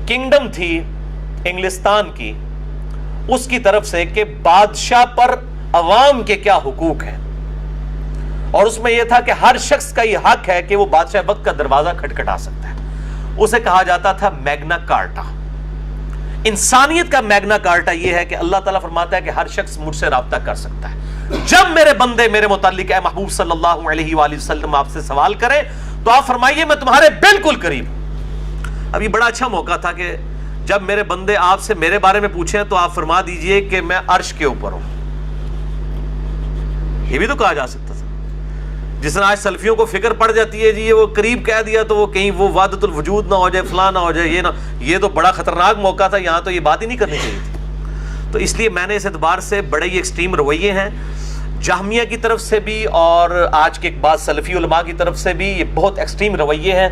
کنگڈم تھی انگلستان کی، اس کی طرف سے کہ بادشاہ پر عوام کے کیا حقوق ہیں. اور اس میں یہ تھا کہ ہر شخص کا یہ حق ہے کہ وہ بادشاہ وقت کا دروازہ کھٹکھٹا سکتا ہے. اسے کہا جاتا تھا میگنا کارٹا. انسانیت کا میگنا کارٹا یہ ہے کہ اللہ تعالیٰ فرماتا ہے کہ ہر شخص مجھ سے رابطہ کر سکتا ہے. جب میرے بندے میرے متعلق اے محبوب صلی اللہ علیہ وآلہ وسلم آپ سے سوال کریں تو آپ فرمائیے میں تمہارے بالکل قریب ہوں. اب یہ بڑا اچھا موقع تھا کہ جب میرے بندے آپ سے میرے بارے میں پوچھیں تو آپ فرما دیجئے کہ میں عرش کے اوپر ہوں. یہ بھی تو کہا جا سکتا تھا. جس طرح آج سلفیوں کو فکر پڑ جاتی ہے جی یہ وہ قریب کہہ دیا تو وہ کہیں وہ وحدت الوجود نہ ہو جائے، فلاں نہ ہو جائے، یہ نہ. یہ تو بڑا خطرناک موقع تھا، یہاں تو یہ بات ہی نہیں کرنی چاہیے تھی. تو اس لیے میں نے اس اعتبار سے بڑے ہی ایکسٹریم رویے ہیں جہمیہ کی طرف سے بھی اور آج کے بعض سلفی علماء کی طرف سے بھی. یہ بہت ایکسٹریم رویے ہیں.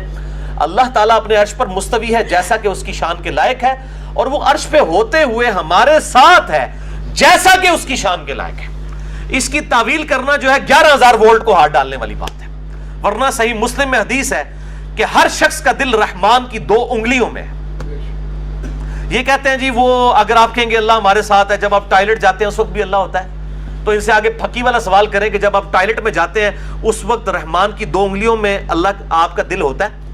اللہ تعالیٰ اپنے عرش پر مستوی ہے جیسا کہ اس کی شان کے لائق ہے، اور وہ عرش پہ ہوتے ہوئے ہمارے ساتھ ہے جیسا کہ اس کی شان کے لائق ہے. اس کی تعویل کرنا جو ہے 11,000 وولٹ کو ہاتھ ڈالنے والی بات ہے. ورنہ صحیح مسلم میں حدیث ہے کہ ہر شخص کا دل رحمان کی 2 انگلیوں میں ہے. یہ کہتے ہیں جی وہ اگر آپ کہیں گے اللہ ہمارے ساتھ ہے جب آپ ٹوائلٹ جاتے ہیں اس وقت بھی اللہ ہوتا ہے، تو ان سے آگے پھکی والا سوال کریں کہ جب آپ ٹوائلٹ میں جاتے ہیں اس وقت رحمان کی 2 انگلیوں میں اللہ آپ کا دل ہوتا ہے؟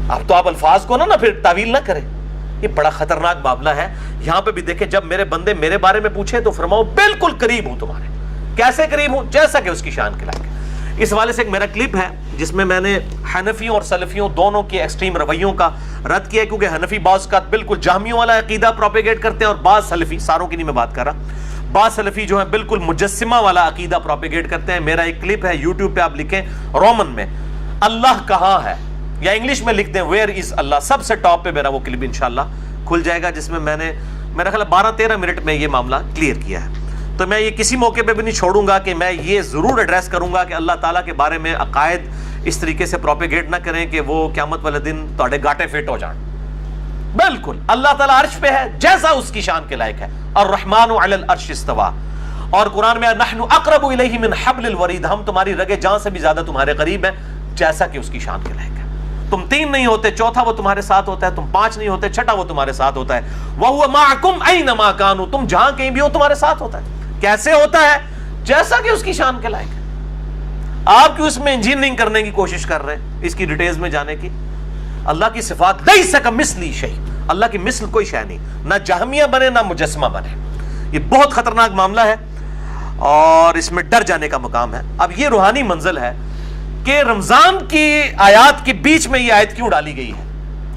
اب تو آپ الفاظ کو نہ پھر تعویل نہ کریں. یہ بڑا خطرناک معاملہ ہے. یہاں پہ بھی دیکھیں جب میرے بندے میرے بارے میں پوچھے تو فرماؤ بالکل قریب ہوں تمہارے. کیسے قریب ہوں؟ جیسا کہ اس کی شان کے لائق ہے. اس حوالے سے ایک میرا کلپ ہے جس میں میں نے حنفیوں اور سلفیوں دونوں کے ایکسٹریم رویوں کا رد کیا ہے، کیونکہ حنفی بعض کا بالکل جہمیوں والا عقیدہ پروپیگیٹ کرتے ہیں اور بعض سلفی، ساروں کی نہیں میں بات کر رہا، بعض سلفی جو ہیں بالکل مجسمہ والا عقیدہ پروپیگیٹ کرتے ہیں. میرا ایک کلپ ہے یوٹیوب پہ، آپ لکھیں رومن میں اللہ کہاں ہے یا انگلش میں لکھ دیں ویئر از اللہ، سب سے ٹاپ پہ میرا وہ کلپ انشاءاللہ کھل جائے گا جس میں میں نے میرا خیال 12-13 منٹ میں یہ معاملہ کلیئر کیا ہے. تو میں یہ کسی موقع پہ بھی نہیں چھوڑوں گا کہ میں یہ ضرور ایڈریس کروں گا کہ اللہ تعالیٰ کے بارے میں عقائد اس طریقے سے پروپیگیٹ نہ کریں کہ وہ قیامت والے دن تواڈے گاٹے فٹ ہو جان. بالکل اللہ تعالیٰ عرش پہ ہے جیسا اس کی شان کے لائق ہے. الرحمن علی العرش استویٰ. اور قرآن میں نحن اقرب الیہ من حبل الورید، ہم تمہاری رگ جان سے بھی زیادہ تمہارے قریب ہیں جیسا کہ اس کی شان کے لائق ہے. تم 3 نہیں ہوتے، چوتھا وہ تمہارے ساتھ ہوتا ہے. تم 5 نہیں ہوتے، چھٹا وہ تمہارے ساتھ ہوتا ہے. وَهُوَ مَعَكُمْ أَيْنَمَا كَانُوا، تم جہاں کہیں بھی ہو تمہارے ساتھ ہوتا ہے. کیسے ہوتا ہے؟ جیسا کہ اس کی شان کے لائق ہے. آپ کیوں اس میں انجینئرنگ کرنے کی کوشش کر رہے ہیں، اس کی ڈیٹیلز میں جانے کی؟ اللہ کی صفات لَيْسَ كَمِثْلِهِ شَيْءٌ، اللہ کی مثل کوئی شے نہیں. نہ جہمیہ بنے نہ مجسمہ بنے. یہ بہت خطرناک معاملہ ہے اور اس میں ڈر جانے کا مقام ہے. اب یہ روحانی منزل ہے کہ رمضان کی آیات کے بیچ میں یہ آیت کیوں ڈالی گئی ہے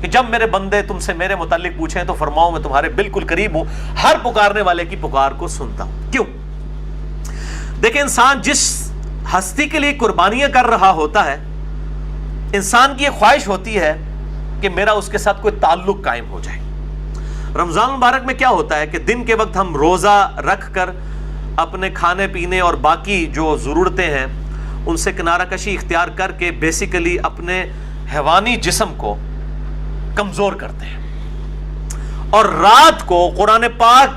کہ جب میرے بندے تم سے میرے متعلق پوچھیں تو فرماؤ میں تمہارے بالکل قریب ہوں، ہر پکارنے والے کی پکار کو سنتا ہوں. کیوں؟ دیکھیں انسان جس ہستی کے لیے قربانیاں کر رہا ہوتا ہے، انسان کی یہ خواہش ہوتی ہے کہ میرا اس کے ساتھ کوئی تعلق قائم ہو جائے. رمضان مبارک میں کیا ہوتا ہے کہ دن کے وقت ہم روزہ رکھ کر اپنے کھانے پینے اور باقی جو ضرورتیں ہیں ان سے کنارہ کشی اختیار کر کے بیسیکلی اپنے حیوانی جسم کو کمزور کرتے ہیں، اور رات کو قرآن پاک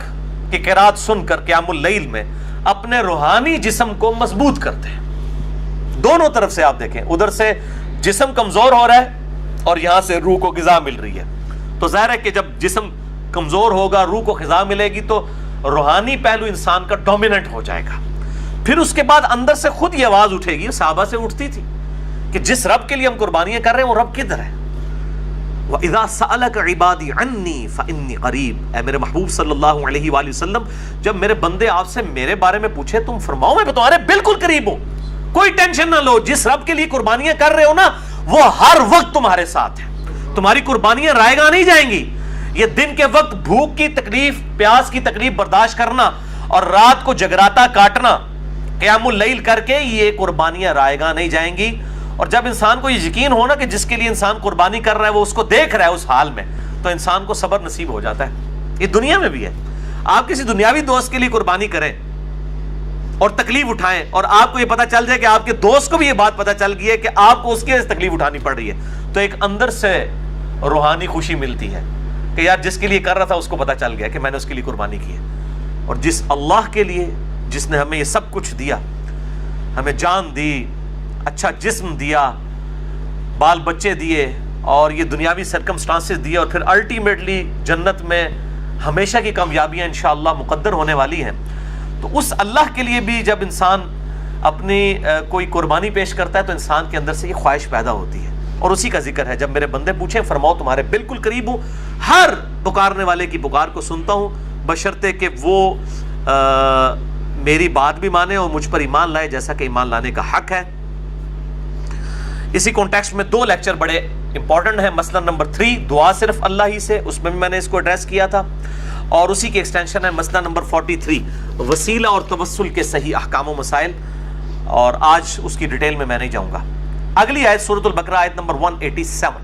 کی قرات سن کر قیام اللیل میں اپنے روحانی جسم کو مضبوط کرتے ہیں. دونوں طرف سے آپ دیکھیں، ادھر سے جسم کمزور ہو رہا ہے اور یہاں سے روح کو غذا مل رہی ہے. تو ظاہر ہے کہ جب جسم کمزور ہوگا، روح کو غذا ملے گی تو روحانی پہلو انسان کا ڈومیننٹ ہو جائے گا. پھر اس کے بعد اندر سے خود یہ آواز اٹھے گی، صحابہ سے اٹھتی تھی کہ جس رب کے لیے ہم قربانیاں کر رہے ہیں وہ رب کدھر ہے؟ وَإِذَا سَأَلَكَ عِبَادِي عَنِّي فَإِنِّي قَرِيب، اے میرے محبوب صلی اللہ علیہ وآلہ وسلم، جب میرے بندے آپ سے میرے بارے میں پوچھے تم فرماؤ میں تمہارے بالکل قریب ہوں، کوئی ٹینشن نہ لو، جس رب کے لیے قربانیاں کر رہے ہو نا وہ ہر وقت تمہارے ساتھ ہے، تمہاری قربانیاں رائے گاہ نہیں جائیں گی۔ یہ دن کے وقت بھوک کی تکلیف، پیاس کی تکلیف برداشت کرنا اور رات کو جگراتا کاٹنا، قیام اللیل کر کے، یہ قربانیاں رائے گاہ نہیں جائیں گی۔ اور جب انسان کو یہ یقین ہونا کہ جس کے لیے انسان قربانی کر رہا ہے وہ اس کو دیکھ رہا ہے اس حال میں، تو انسان کو صبر نصیب ہو جاتا ہے۔ یہ دنیا میں بھی ہے، آپ کسی دنیاوی دوست کے لیے قربانی کریں اور تکلیف اٹھائیں اور آپ کو یہ پتا چل جائے کہ آپ کے دوست کو بھی یہ بات پتا چل گئی ہے کہ آپ کو اس کی تکلیف اٹھانی پڑ رہی ہے، تو ایک اندر سے روحانی خوشی ملتی ہے کہ یار جس کے لیے کر رہا تھا اس کو پتا چل گیا کہ میں نے اس کے لیے قربانی کی ہے۔ اور جس اللہ کے لیے، جس نے ہمیں یہ سب کچھ دیا، ہمیں جان دی، اچھا جسم دیا، بال بچے دیے اور یہ دنیاوی سرکمسٹانسز دیے، اور پھر الٹیمیٹلی جنت میں ہمیشہ کی کامیابیاں انشاءاللہ مقدر ہونے والی ہیں، تو اس اللہ کے لیے بھی جب انسان اپنی کوئی قربانی پیش کرتا ہے تو انسان کے اندر سے یہ خواہش پیدا ہوتی ہے۔ اور اسی کا ذکر ہے، جب میرے بندے پوچھیں فرماؤ تمہارے بالکل قریب ہوں، ہر پکارنے والے کی پکار کو سنتا ہوں، بشرطے کہ وہ میری بات بھی مانے اور مجھ پر ایمان لائے جیسا کہ ایمان لانے کا حق ہے۔ اسی کانٹیکسٹ میں 2 لیکچر بڑے امپورٹنٹ ہیں۔ مسئلہ نمبر 3 دعا صرف اللہ ہی سے، اس میں بھی میں نے اس کو ایڈریس کیا تھا، اور اسی کی ایکسٹینشن ہے مسئلہ نمبر 43 وسیلہ اور توسل کے صحیح احکام و مسائل، اور آج اس کی ڈیٹیل میں نہیں جاؤں گا۔ اگلی آیت سورۃ البقرہ آیت نمبر 187،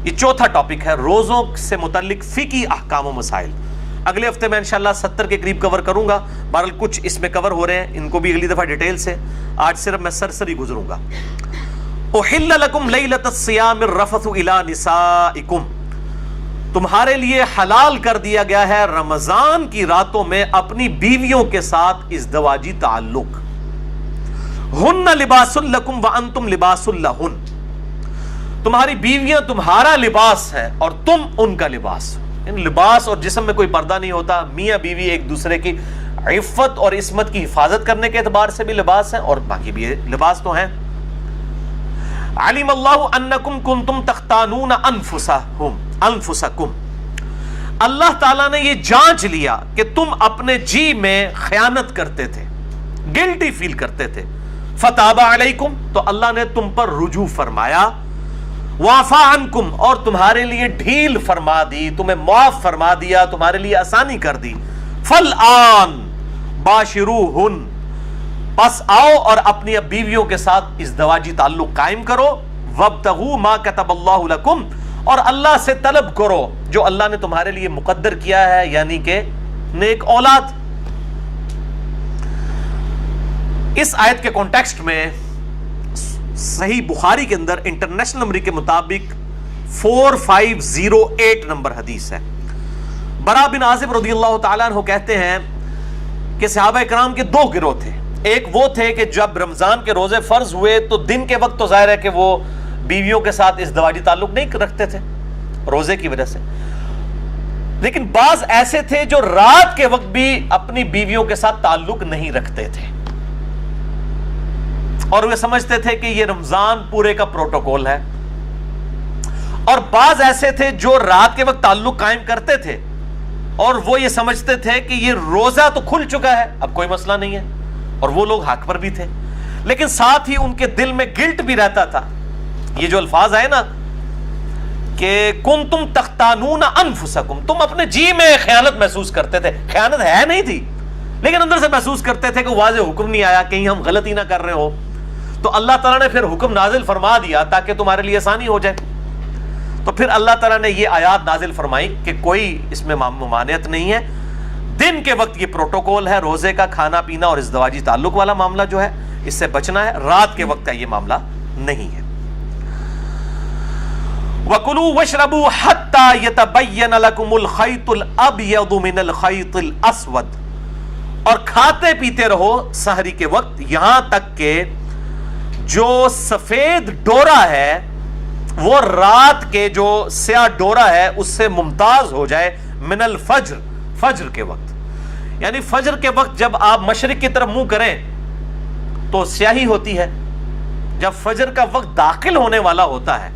یہ چوتھا ٹاپک ہے روزوں سے متعلق فقہی احکام و مسائل۔ اگلے ہفتے میں انشاءاللہ 70 کے قریب کور کروں گا، بہرحال کچھ اس میں کور ہو رہے ہیں، ان کو بھی اگلی دفعہ ڈیٹیل سے، آج صرف میں سرسری گزروں گا۔ احل لکم لیلۃ الصیام الرفث الی نسائکم، تمہارے لیے حلال کر دیا گیا ہے رمضان کی راتوں میں اپنی بیویوں کے ساتھ ازدواجی تعلق۔ ہن لباس لکم وانتم لباس لہن، تمہاری بیویاں تمہارا لباس ہے اور تم ان کا لباس۔ لباس اور جسم میں کوئی پردہ نہیں ہوتا، میاں بیوی ایک دوسرے کی عفت اور عصمت کی حفاظت کرنے کے اعتبار سے بھی لباس ہیں، اور باقی بھی لباس تو ہیں۔ علم اللہ انکم کنتم تختانون انفسکم، اللہ تعالیٰ نے یہ جانچ لیا کہ تم اپنے جی میں خیانت کرتے تھے، گلٹی فیل کرتے تھے، فتاب علیکم، تو اللہ نے تم پر رجوع فرمایا، وعفا عنکم، اور تمہارے لیے ڈھیل فرما دی، تمہیں معاف فرما دیا، تمہارے لیے آسانی کر دی۔ فالآن باشروہن، پس آؤ اور اپنی بیویوں کے ساتھ ازدواجی تعلق قائم کرو، وابتغوا ما کتب اللہ لکم، اور اللہ سے طلب کرو جو اللہ نے تمہارے لیے مقدر کیا ہے، یعنی کہ نیک اولاد۔ اس آیت کے کانٹیکسٹ میں صحیح بخاری کے اندر انٹرنیشنل نمبر کے مطابق 4508 نمبر حدیث ہے۔ برا بن عازب رضی اللہ تعالیٰ عنہ کہتے ہیں کہ صحابہ اکرام کے 2 گروہ تھے، ایک وہ تھے کہ جب رمضان کے روزے فرض ہوئے تو دن کے وقت تو ظاہر ہے کہ وہ بیویوں کے ساتھ ازدواجی تعلق نہیں رکھتے تھے روزے کی وجہ سے، لیکن بعض ایسے تھے جو رات کے وقت بھی اپنی بیویوں کے ساتھ تعلق نہیں رکھتے تھے، اور وہ سمجھتے تھے کہ یہ رمضان پورے کا پروٹوکول ہے، اور بعض ایسے تھے جو رات کے وقت تعلق قائم کرتے تھے اور وہ یہ سمجھتے تھے کہ یہ روزہ تو کھل چکا ہے، اب کوئی مسئلہ نہیں ہے، اور وہ لوگ حق پر بھی تھے، لیکن ساتھ ہی ان کے دل میں گلٹ بھی رہتا تھا۔ یہ جو الفاظ آئے نا کہ کنتم تختانون انفسکم، تم اپنے جی میں خیانت محسوس کرتے تھے، خیانت ہے نہیں تھی لیکن اندر سے محسوس کرتے تھے کہ واضح حکم نہیں آیا، کہیں ہم غلطی نہ کر رہے ہو، تو اللہ تعالیٰ نے پھر حکم نازل فرما دیا تاکہ تمہارے لیے آسانی ہو جائے۔ تو پھر اللہ تعالیٰ نے یہ آیات نازل فرمائی کہ کوئی اس میں ممانعت نہیں ہے، دن کے وقت یہ پروٹوکول ہے روزے کا، کھانا پینا اور ازدواجی تعلق والا معاملہ جو ہے اس سے بچنا ہے، رات کے وقت کا یہ معاملہ نہیں ہے۔ وَكُلُوا وَاشْرَبُوا حَتَّى يَتَبَيَّنَ لَكُمُ الْخَيْطُ الْأَبْيَضُ مِنَ الْخَيْطِ الْأَسْوَدِ، اور کھاتے پیتے رہو سحری کے وقت یہاں تک کہ جو سفید ڈورا ہے وہ رات کے جو سیاہ ڈورا ہے اس سے ممتاز ہو جائے، من الفجر، فجر کے وقت، یعنی فجر کے وقت جب آپ مشرق کی طرف منہ کریں تو سیاہی ہوتی ہے، جب فجر کا وقت داخل ہونے والا ہوتا ہے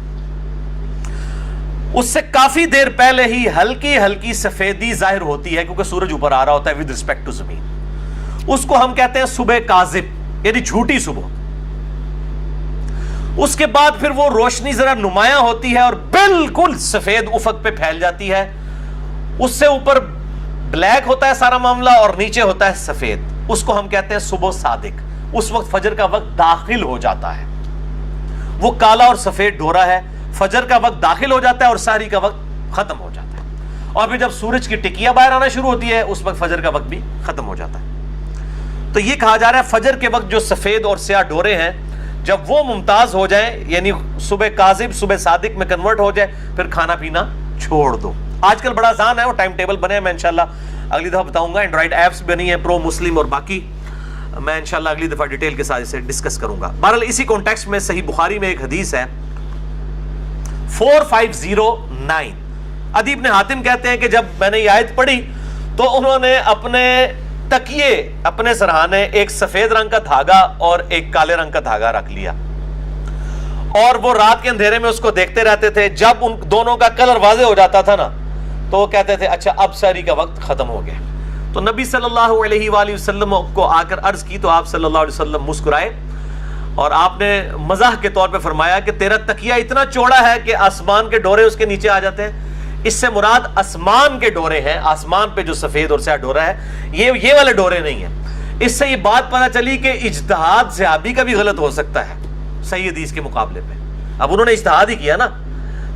اس سے کافی دیر پہلے ہی ہلکی ہلکی سفیدی ظاہر ہوتی ہے، کیونکہ سورج اوپر آ رہا ہوتا ہے ود رسپیکٹ ٹو زمین. اس کو ہم کہتے ہیں صبح کاذب، یعنی جھوٹی صبح. اس کے بعد پھر وہ روشنی ذرا نمایاں ہوتی ہے اور بالکل سفید افق پہ پھیل جاتی ہے. اس سے اوپر بلیک ہوتا ہے سارا معاملہ اور نیچے ہوتا ہے سفید. اس کو ہم کہتے ہیں صبح صادق. اس وقت فجر کا وقت داخل ہو جاتا ہے. وہ کالا اور سفید ڈھورا ہے. فجر کا وقت داخل ہو جاتا ہے اور سحری کا وقت ختم ہو جاتا ہے. اور پھر جب سورج کی ٹکیاں باہر آنا شروع ہوتی ہے اس وقت فجر کا وقت بھی ختم ہو جاتا ہے. تو یہ کہا جا رہا ہے فجر کے وقت جو سفید اور سیاہ ڈھورے ہیں جب وہ ممتاز ہو جائیں، یعنی صبح کاذب صبح صادق میں کنورٹ ہو جائے، پھر کھانا پینا چھوڑ دو. آج کل بڑا آسان ہے، وہ ٹائم ٹیبل بنے ہیں، میں انشاءاللہ اگلی دفعہ بتاؤں گا. اینڈرائڈ ایپس بنی ہیں پرو مسلم اور باقی، میں انشاءاللہ اگلی دفعہ ڈیٹیل کے ساتھ اسے ڈسکس کروں گا. بہرحال اسی کانٹیکسٹ میں صحیح بخاری میں ایک حدیث ہے 4509. عدی ابن حاتم کہتے ہیں کہ جب میں نے یہ آیت پڑھی تو انہوں نے اپنے تکیے، اپنے سرہانے ایک سفید رنگ کا دھاگا اور ایک کالے رنگ کا دھاگا رکھ لیا اور وہ رات کے اندھیرے میں اس کو دیکھتے رہتے تھے. جب ان دونوں کا کلر واضح ہو جاتا تھا نا تو وہ کہتے تھے اچھا اب سحری کا وقت ختم ہو گیا. تو نبی صلی اللہ علیہ وآلہ وسلم کو آ کر عرض کی تو آپ صلی اللہ علیہ وسلم مسکرائے اور آپ نے مزاح کے طور پہ فرمایا کہ تیرا تکیہ اتنا چوڑا ہے کہ آسمان کے ڈورے اس کے نیچے آ جاتے ہیں. اس سے مراد آسمان کے ڈورے ہیں، آسمان پہ جو سفید اور سیاہ ڈورا ہے یہ والے ڈورے نہیں ہیں. اس سے یہ بات پتہ چلی کہ اجتہاد صحابی کا بھی غلط ہو سکتا ہے صحیح حدیث کے مقابلے پہ. اب انہوں نے اجتہاد ہی کیا نا،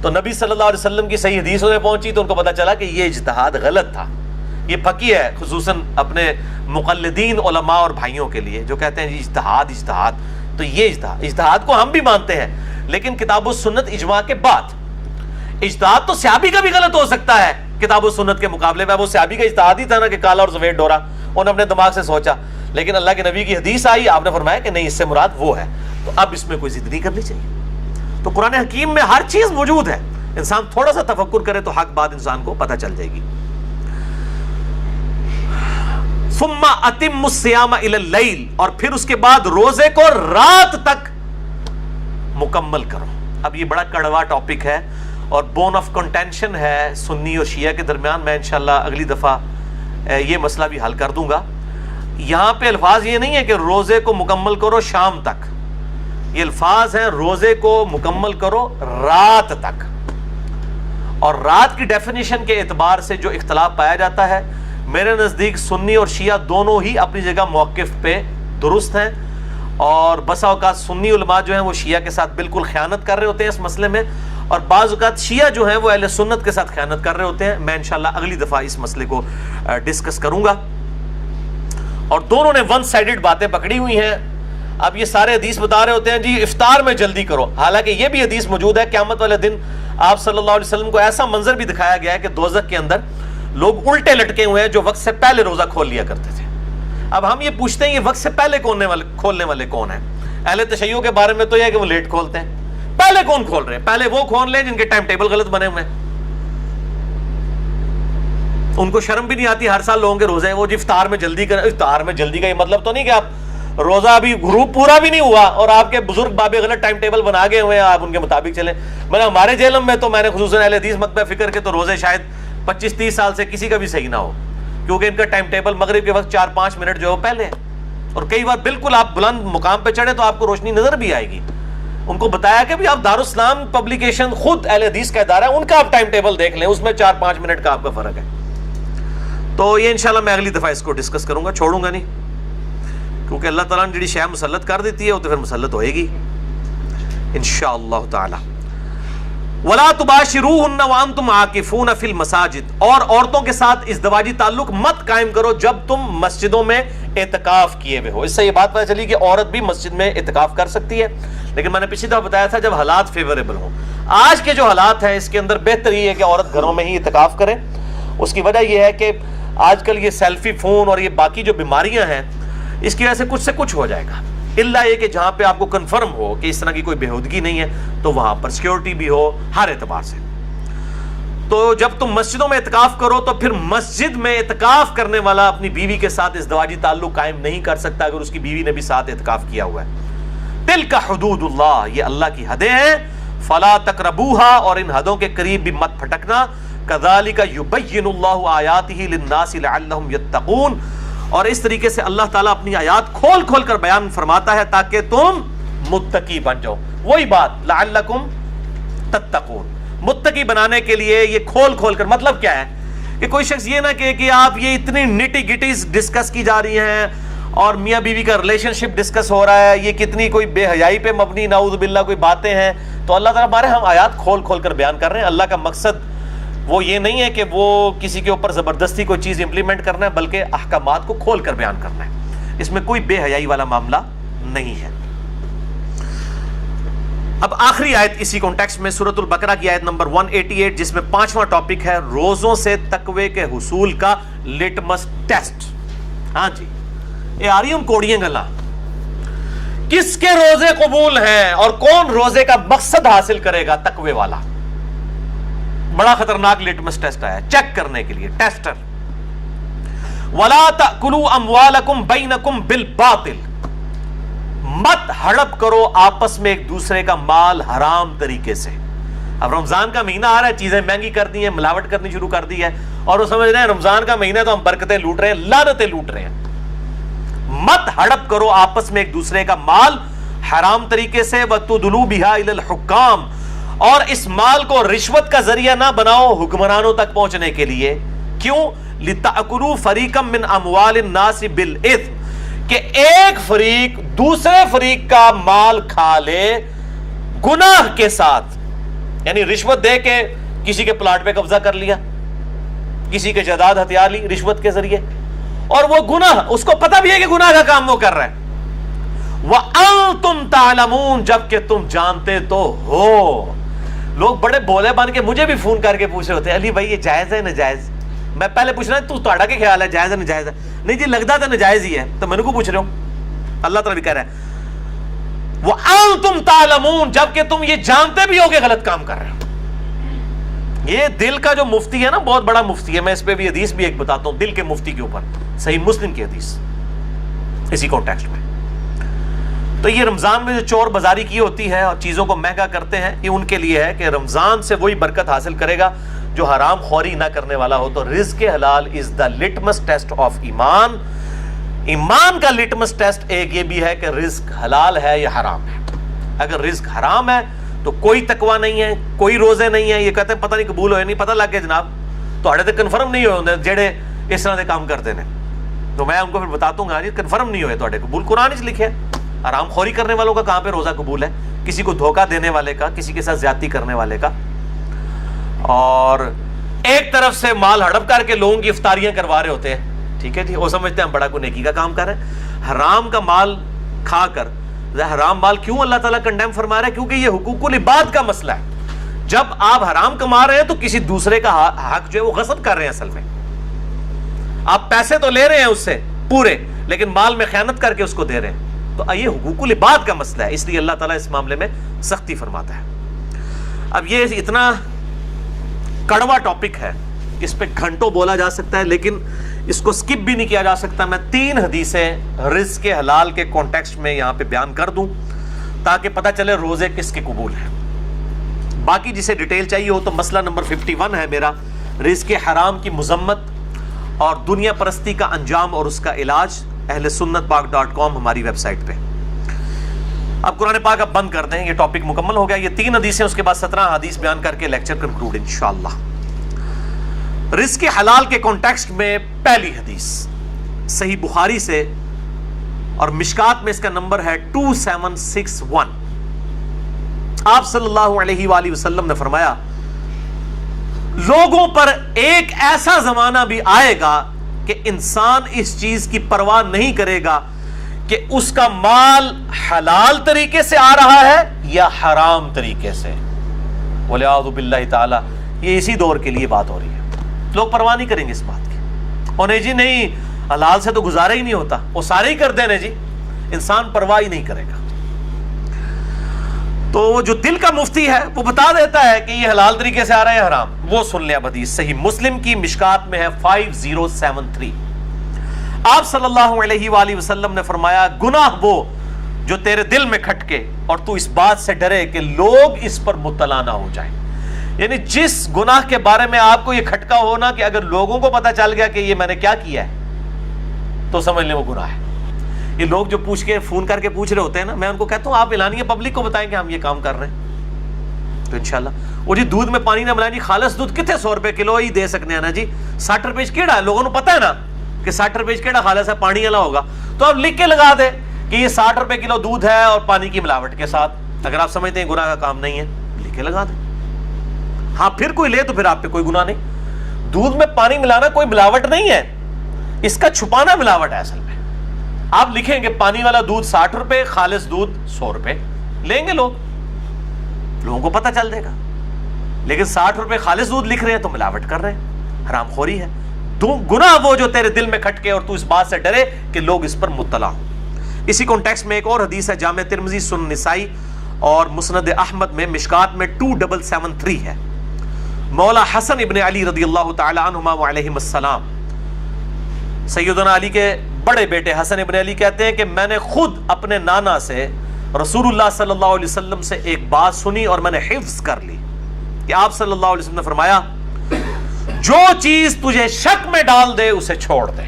تو نبی صلی اللہ علیہ وسلم کی صحیح حدیث انہیں پہنچی تو ان کو پتہ چلا کہ یہ اجتہاد غلط تھا. یہ پکی ہے خصوصاً اپنے مقلدین علماء اور بھائیوں کے لیے جو کہتے ہیں جی اجتہاد. تو یہ اجتہاد کو ہم بھی مانتے ہیں لیکن کتاب و سنت اجماع کے بعد. اجتہاد تو صحابی کا بھی غلط ہو سکتا ہے کتاب و سنت کے مقابلے میں. وہ صحابی کا اجتہاد ہی تھا نا کہ کالا اور سفید ڈورا، انہوں نے اپنے دماغ سے سوچا، لیکن اللہ کے نبی کی حدیث آئی، آپ نے فرمایا کہ نہیں اس سے مراد وہ ہے. تو اب اس میں کوئی ضد نہیں کرنی چاہیے. تو قرآن حکیم میں ہر چیز موجود ہے، انسان تھوڑا سا تفکر کرے تو حق بات انسان کو پتہ چل جائے گی. ثم اتم الصیام الی اللیل، اور پھر اس کے بعد روزے کو رات تک مکمل کرو. اب یہ بڑا کڑوا ٹاپک ہے اور بون آف کنٹینشن ہے سنی اور شیعہ کے درمیان. میں انشاءاللہ اگلی دفعہ یہ مسئلہ بھی حل کر دوں گا. یہاں پہ الفاظ یہ نہیں ہے کہ روزے کو مکمل کرو شام تک، یہ الفاظ ہیں روزے کو مکمل کرو رات تک. اور رات کی ڈیفینیشن کے اعتبار سے جو اختلاف پایا جاتا ہے، میرے نزدیک سنی اور شیعہ دونوں ہی اپنی جگہ موقف پہ درست ہیں. اور بسا اوقات سنی علماء جو ہیں وہ شیعہ کے ساتھ بالکل خیانت کر رہے ہوتے ہیں اس مسئلے میں، اور بعض اوقات شیعہ جو ہیں وہ اہل سنت کے ساتھ خیانت کر رہے ہوتے ہیں. میں انشاءاللہ اگلی دفعہ اس مسئلے کو ڈسکس کروں گا. اور دونوں نے ون سائیڈڈ باتیں پکڑی ہوئی ہیں. اب یہ سارے حدیث بتا رہے ہوتے ہیں جی افطار میں جلدی کرو، حالانکہ یہ بھی حدیث موجود ہے قیامت والے دن آپ صلی اللہ علیہ وسلم کو ایسا منظر بھی دکھایا گیا ہے کہ دوزخ کے اندر لوگ الٹے لٹکے ہوئے ہیں جو وقت سے پہلے روزہ کھول لیا کرتے تھے. اب ہم یہ پوچھتے ہیں یہ وقت سے پہلے کھولنے والے کون ہیں؟ اہل تشیع کے بارے میں تو یہ ہے کہ وہ لیٹ کھولتے ہیں. پہلے کون کھول رہے ہیں؟ پہلے وہ کھول لیں جن کے ٹائم ٹیبل غلط بنے ہوئے ہیں. ان کو شرم بھی نہیں آتی، ہر سال لوگوں کے روزے ہیں وہ جی افطار میں جلدی کریں. افطار میں جلدی کا یہ مطلب تو نہیں کہ آپ روزہ ابھی غروب پورا بھی نہیں ہوا اور آپ کے بزرگ بابے غلط ٹائم ٹیبل بنا گئے ہوئے ہیں، آپ ان کے مطابق چلیں. میں نے ہمارے جیلم میں تو میں نے خصوصاً اہل حدیث مکتبہ فکر کے تو روزے شاید 25-30 سال سے کسی کا بھی صحیح نہ ہو، کیونکہ ان کا ٹائم ٹیبل مغرب کے وقت 4-5 منٹ جو ہے پہلے ہے. اور کئی بار بالکل آپ بلند مقام پہ چڑھے تو آپ کو روشنی نظر بھی آئے گی. ان کو بتایا کہ آپ دارالاسلام پبلیکیشن خود اہل حدیث کا ادارہ ہے، ان کا آپ ٹائم ٹیبل دیکھ لیں، اس میں 4-5 منٹ کا آپ کا فرق ہے. تو یہ انشاءاللہ میں اگلی دفعہ اس کو ڈسکس کروں گا، چھوڑوں گا نہیں، کیونکہ اللہ تعالیٰ نے جڑی شے مسلط کر دیتی ہے وہ تو پھر مسلط ہوئے گی انشاءاللہ تعالی. وَلَا تُبَاشِرُوهُنَّ وَأَنْتُمْ عَاكِفُونَ فِي الْمَسَاجِدِ، اور عورتوں کے ساتھ ازدواجی تعلق مت قائم کرو جب تم مسجدوں میں اعتکاف کیے ہوئے ہو. اس سے یہ بات پتہ چلی کہ عورت بھی مسجد میں اعتکاف کر سکتی ہے، لیکن میں نے پچھلی دفعہ بتایا تھا جب حالات فیوریبل ہوں. آج کے جو حالات ہیں اس کے اندر بہتر یہ ہے کہ عورت گھروں میں ہی اعتکاف کرے. اس کی وجہ یہ ہے کہ آج کل یہ سیلفی فون اور یہ باقی جو بیماریاں ہیں اس کی وجہ سے کچھ ہو جائے گا، الا یہ کہ جہاں پہ آپ کو کنفرم ہو کہ اس طرح کی کوئی بےہودگی نہیں ہے تو وہاں پر سیکیورٹی بھی ہو ہر اعتبار سے. تو جب تم مسجدوں میں اعتکاف کرو تو پھر مسجد میں اعتکاف کرنے والا اپنی بیوی کے ساتھ ازدواجی تعلق قائم نہیں کر سکتا اگر اس کی بیوی نے بھی ساتھ اعتکاف کیا ہوا ہے. تلک حدود اللہ، یہ اللہ کی حدیں ہیں، فلا تقربوها، اور ان حدوں کے قریب بھی مت پھٹکنا، کذالک یبین اللہ آیاتہ للناس لعلہم یتقون، اور اس طریقے سے اللہ تعالیٰ اپنی آیات کھول کھول کر بیان فرماتا ہے تاکہ تم متقی بن جاؤ. وہی بات لعلکم تتقون، متقی بنانے کے لیے یہ کھول کھول کر. مطلب کیا ہے کہ کوئی شخص یہ نہ کہے کہ آپ یہ اتنی نٹی گٹیز ڈسکس کی جا رہی ہیں اور میاں بیوی کا ریلیشن شپ ڈسکس ہو رہا ہے، یہ کتنی کوئی بے حیائی پہ مبنی نعوذ باللہ کوئی باتیں ہیں. تو اللہ تعالیٰ ہمارے ہم آیات کھول کھول کر بیان کر رہے ہیں. اللہ کا مقصد وہ یہ نہیں ہے کہ وہ کسی کے اوپر زبردستی کوئی چیز امپلیمنٹ کرنا ہے، بلکہ احکامات کو کھول کر بیان کرنا ہے. اس میں کوئی بے حیائی والا معاملہ نہیں ہے. اب آخری آیت اسی کانٹیکسٹ میں سورۃ البقرہ کی آیت نمبر 188، جس میں 5واں ٹاپک ہے روزوں سے تقوی کے حصول کا لٹمس ٹیسٹ. ہاں جی، یہ آ رہی ہم کوڑیاں گلا، کس کے روزے قبول ہیں اور کون روزے کا مقصد حاصل کرے گا؟ تقوی والا. بڑا خطرناک لٹمس ٹیسٹ آیا چیک کرنے کے لیے، ٹیسٹر. وَلَا تَأْكُلُوا أَمْوَالَكُمْ بَيْنَكُمْ بِالْبَاطِلِ، مت ہڑپ کرو آپس میں ایک دوسرے کا مال حرام طریقے سے. اب رمضان کا مہینہ آ رہا ہے، چیزیں مہنگی کر دی ہیں، ملاوٹ کرنی شروع کر دی ہے، اور وہ سمجھ رہے ہیں رمضان کا مہینہ تو ہم برکتیں لوٹ رہے ہیں، لعنتیں لوٹ رہے ہیں. مت ہڑپ کرو آپس میں ایک دوسرے کا مال حرام طریقے سے. وَتُدْلُوا بِهَا إِلَى الْحُكَّامِ، اور اس مال کو رشوت کا ذریعہ نہ بناؤ حکمرانوں تک پہنچنے کے لیے. کیوں؟ لِتَأْكُلُوا فَرِيقًا مِّنْ أَمْوَالِ النَّاسِ بِالْإِثْمِ، کہ ایک فریق دوسرے فریق کا مال کھا لے گناہ کے ساتھ. یعنی رشوت دے کے کسی کے پلاٹ پہ قبضہ کر لیا، کسی کے جائیداد ہتھیا لی رشوت کے ذریعے، اور وہ گناہ اس کو پتہ بھی ہے کہ گناہ کا کام وہ کر رہا ہے. وَأَنْتُمْ تَعْلَمُونَ، جبکہ تم جانتے تو ہو. لوگ بڑے بولے بن کے مجھے بھی فون کر کے پوچھ رہے ہوتے ہیں، علی بھائی یہ جائز ہے ناجائز؟ میں پہلے پوچھ رہا ہوں تہاڈا کیا خیال ہے، جائز ہے ناجائز ہے؟ نہیں جی لگتا تو ناجائز ہی ہے، تو میں نے کو پوچھ رہے ہوں. اللہ تعالیٰ بھی کہہ رہا ہے وَأَنْتُمْ تَعْلَمُونَ، جبکہ تم یہ جانتے بھی ہو کہ غلط کام کر رہے ہو. یہ دل کا جو مفتی ہے نا، بہت بڑا مفتی ہے، میں اس پہ بھی حدیث بھی ایک بتاتا ہوں دل کے مفتی کے اوپر، صحیح مسلم کی حدیث اسی کانٹیکسٹ میں. تو یہ رمضان میں جو چور بازاری کی ہوتی ہے اور چیزوں کو مہنگا کرتے ہیں، یہ ان کے لیے ہے کہ رمضان سے وہی برکت حاصل کرے گا جو حرام خوری نہ کرنے والا ہو. تو رزق حلال از دا لٹمس ٹیسٹ آف ایمان. ایمان کا لٹمس ٹیسٹ ایک یہ بھی ہے کہ رزق حلال ہے یا حرام ہے. اگر رزق حرام ہے تو کوئی تقوی نہیں ہے، کوئی روزے نہیں ہے. یہ کہتے ہیں پتہ نہیں قبول ہوئے نہیں، پتہ لگ گیا جناب تو تو کنفرم نہیں ہوئے جڑے اس طرح کے کام کرتے ہیں. تو میں ان کو پھر بتاتا ہوں جی کنفرم نہیں ہوئے تو قبول. قرآن اس لکھے حرام خوری کرنے والوں کا کہاں پہ روزہ قبول ہے؟ کسی کو دھوکہ دینے والے کا، کسی کے ساتھ زیادتی کرنے والے کا. اور ایک طرف سے مال ہڑپ کر کے لوگوں کی افطاریاں کروا رہے ہوتے ہیں، ٹھیک ہے جی، وہ سمجھتے ہیں ہم بڑا کوئی نیکی کا کام کر رہے ہیں. حرام کا مال کھا کر، حرام مال کیوں اللہ تعالیٰ کنڈیم فرما رہا ہے؟ کیونکہ یہ حقوق العباد کا مسئلہ ہے. جب آپ حرام کما رہے ہیں تو کسی دوسرے کا حق جو ہے وہ غصب کر رہے ہیں. اصل میں آپ پیسے تو لے رہے ہیں اس سے پورے، لیکن مال میں خیانت کر کے اس کو دے رہے ہیں. تو یہ حقوق العباد کا مسئلہ ہے، اس لیے اللہ تعالیٰ اس معاملے میں سختی فرماتا ہے. اب یہ اتنا کڑوا ٹاپک ہے، اس پہ گھنٹوں بولا جا سکتا ہے، لیکن اس کو سکپ بھی نہیں کیا جا سکتا. میں 3 حدیثیں رزق حلال کے کانٹیکسٹ میں یہاں پہ بیان کر دوں تاکہ پتہ چلے روزے کس کے قبول ہیں. باقی جسے ڈیٹیل چاہیے ہو تو مسئلہ نمبر 51 ہے میرا، رزق حرام کی مذمت اور دنیا پرستی کا انجام اور اس کا علاج، اہل سنت پاک .com ہماری ویب سائٹ پہ. اب قرآن پاک اب بند کر دیں، یہ ٹاپک مکمل ہو گیا. یہ 3 حدیثیں، اس کے بعد 17 حدیث بیان کر کے لیکچر کنکلوڈ انشاءاللہ. رزق حلال کے کانٹیکسٹ میں پہلی حدیث صحیح بخاری سے اور مشکات میں اس کا نمبر ہے 2761. آپ صلی اللہ علیہ وآلہ وسلم نے فرمایا لوگوں پر ایک ایسا زمانہ بھی آئے گا کہ انسان اس چیز کی پرواہ نہیں کرے گا کہ اس کا مال حلال طریقے سے آ رہا ہے یا حرام طریقے سے. وَلِعَاذُ بِاللَّهِ تعالیٰ، یہ اسی دور کے لیے بات ہو رہی ہے. لوگ پرواہ نہیں کریں گے اس بات کی، اور نہیں جی نہیں حلال سے تو گزارا ہی نہیں ہوتا، وہ سارے ہی کر دینے جی، انسان پرواہ ہی نہیں کرے گا. تو وہ جو دل کا مفتی ہے وہ بتا دیتا ہے کہ یہ حلال طریقے سے آ رہا ہے حرام. وہ سن لیا حدیث صحیح مسلم کی مشکات میں ہے 5073. آپ صلی اللہ علیہ وآلہ وسلم نے فرمایا گناہ وہ جو تیرے دل میں کھٹکے اور تو اس بات سے ڈرے کہ لوگ اس پر مطلع نہ ہو جائیں. یعنی جس گناہ کے بارے میں آپ کو یہ کھٹکا ہونا کہ اگر لوگوں کو پتا چل گیا کہ یہ میں نے کیا کیا ہے تو سمجھ لیں وہ گناہ ہے. یہ لوگ جو پوچھ کے فون کر کے پوچھ رہے ہوتے ہیں نا, میں ان کو کہتا ہوں آپ اعلانیہ پبلک کو بتائیں کہ ہم یہ کام کر رہے ہیں تو انشاءاللہ. وہ جی دودھ میں پانی نہ ملائیں جی, خالص دودھ کتنے 100 روپے کلو ہی دے سکتے ہیں نا جی, 60 روپے کیڑا ہے, لوگوں کو پتا ہے نا کہ 60 روپے کیڑا خالص ہے, پانی والا ہوگا, تو آپ لکھ کے لگا دیں کہ یہ 60 روپے کلو دودھ ہے اور پانی کی ملاوٹ کے ساتھ. اگر آپ سمجھتے ہیں گناہ کا کام نہیں ہے لکھ کے لگا دیں. ہاں پھر کوئی لے تو پھر آپ پہ کوئی گناہ نہیں. دودھ میں پانی ملانا کوئی ملاوٹ نہیں ہے, اس کا چھپانا ملاوٹ ہے اصل میں. آپ لکھیں گے پانی والا دودھ 60 روپے, خالص دودھ 100 روپے, لیں گے لوگوں کو پتہ چل دے گا. لیکن 60 روپے خالص دودھ لکھ رہے ہیں تو ملاوٹ کر رہے ہیں, حرام خوری ہے. گناہ وہ جو تیرے دل میں کھٹکے اور تو اس بات سے ڈرے کہ لوگ اس پر مطلع ہوں. اسی کانٹیکسٹ میں ایک اور حدیث ہے, جامع ترمذی, سنن نسائی اور مسند احمد میں مشکات میں 2773 ہے. مولا حسن ابن علی رضی اللہ تعالی عنہما وعلیہم السلام, سیدنا علی کے بڑے بیٹے حسن ابن علی کہتے ہیں کہ میں نے خود اپنے نانا سے رسول اللہ صلی اللہ علیہ وسلم سے ایک بات سنی اور میں نے حفظ کر لی کہ آپ صلی اللہ علیہ وسلم نے فرمایا جو چیز تجھے شک میں ڈال دے اسے چھوڑ دے,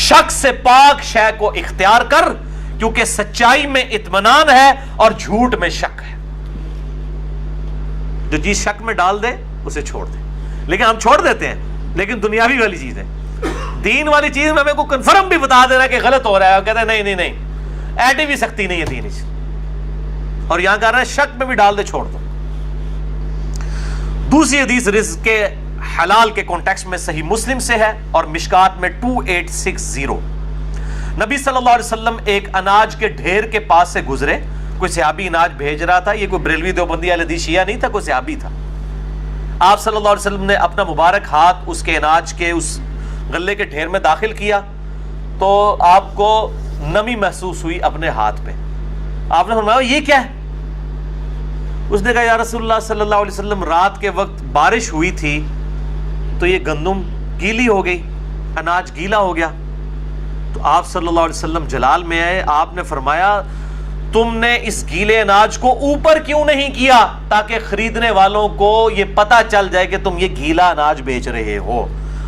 شک سے پاک شے کو اختیار کر, کیونکہ سچائی میں اطمینان ہے اور جھوٹ میں شک ہے. جو چیز شک میں ڈال دے اسے چھوڑ دے. لیکن ہم چھوڑ دیتے ہیں, لیکن دنیاوی والی چیز ہے. دین والی چیز میں ہمیں کو کنفرم بھی بتا دینا کہ غلط ہو رہا ہے, اور کہتے ہیں نہیں ایڈی بھی سختی نہیں ہے دین اس, اور یہاں کہہ رہا ہے شک میں بھی ڈال دے چھوڑ دو. دوسری حدیث رزق کے حلال کے کانٹیکسٹ میں صحیح مسلم سے ہے اور مشکات میں 2860. نبی صلی اللہ علیہ وسلم ایک اناج کے ڈھیر کے پاس سے گزرے, کوئی صحابی اناج بھیج رہا تھا, یہ کوئی بریلوی دیوبندی اہل حدیث شیعہ نہیں تھا, کوئی صحابی تھا. آپ صلی اللہ علیہ وسلم نے اپنا مبارک ہاتھ اس کے اناج کے اس غلے کے ڈھیر میں داخل کیا تو آپ کو نمی محسوس ہوئی اپنے ہاتھ پہ. آپ نے فرمایا یہ کیا ہے؟ اس نے کہا یا رسول اللہ صلی اللہ علیہ وسلم رات کے وقت بارش ہوئی تھی تو یہ گندم گیلی ہو گئی, اناج گیلا ہو گیا. تو آپ صلی اللہ علیہ وسلم جلال میں آئے, آپ نے فرمایا تم نے اس گیلے اناج کو اوپر کیوں نہیں کیا تاکہ خریدنے والوں کو یہ پتا چل جائے کہ تم یہ گیلا اناج بیچ رہے ہو.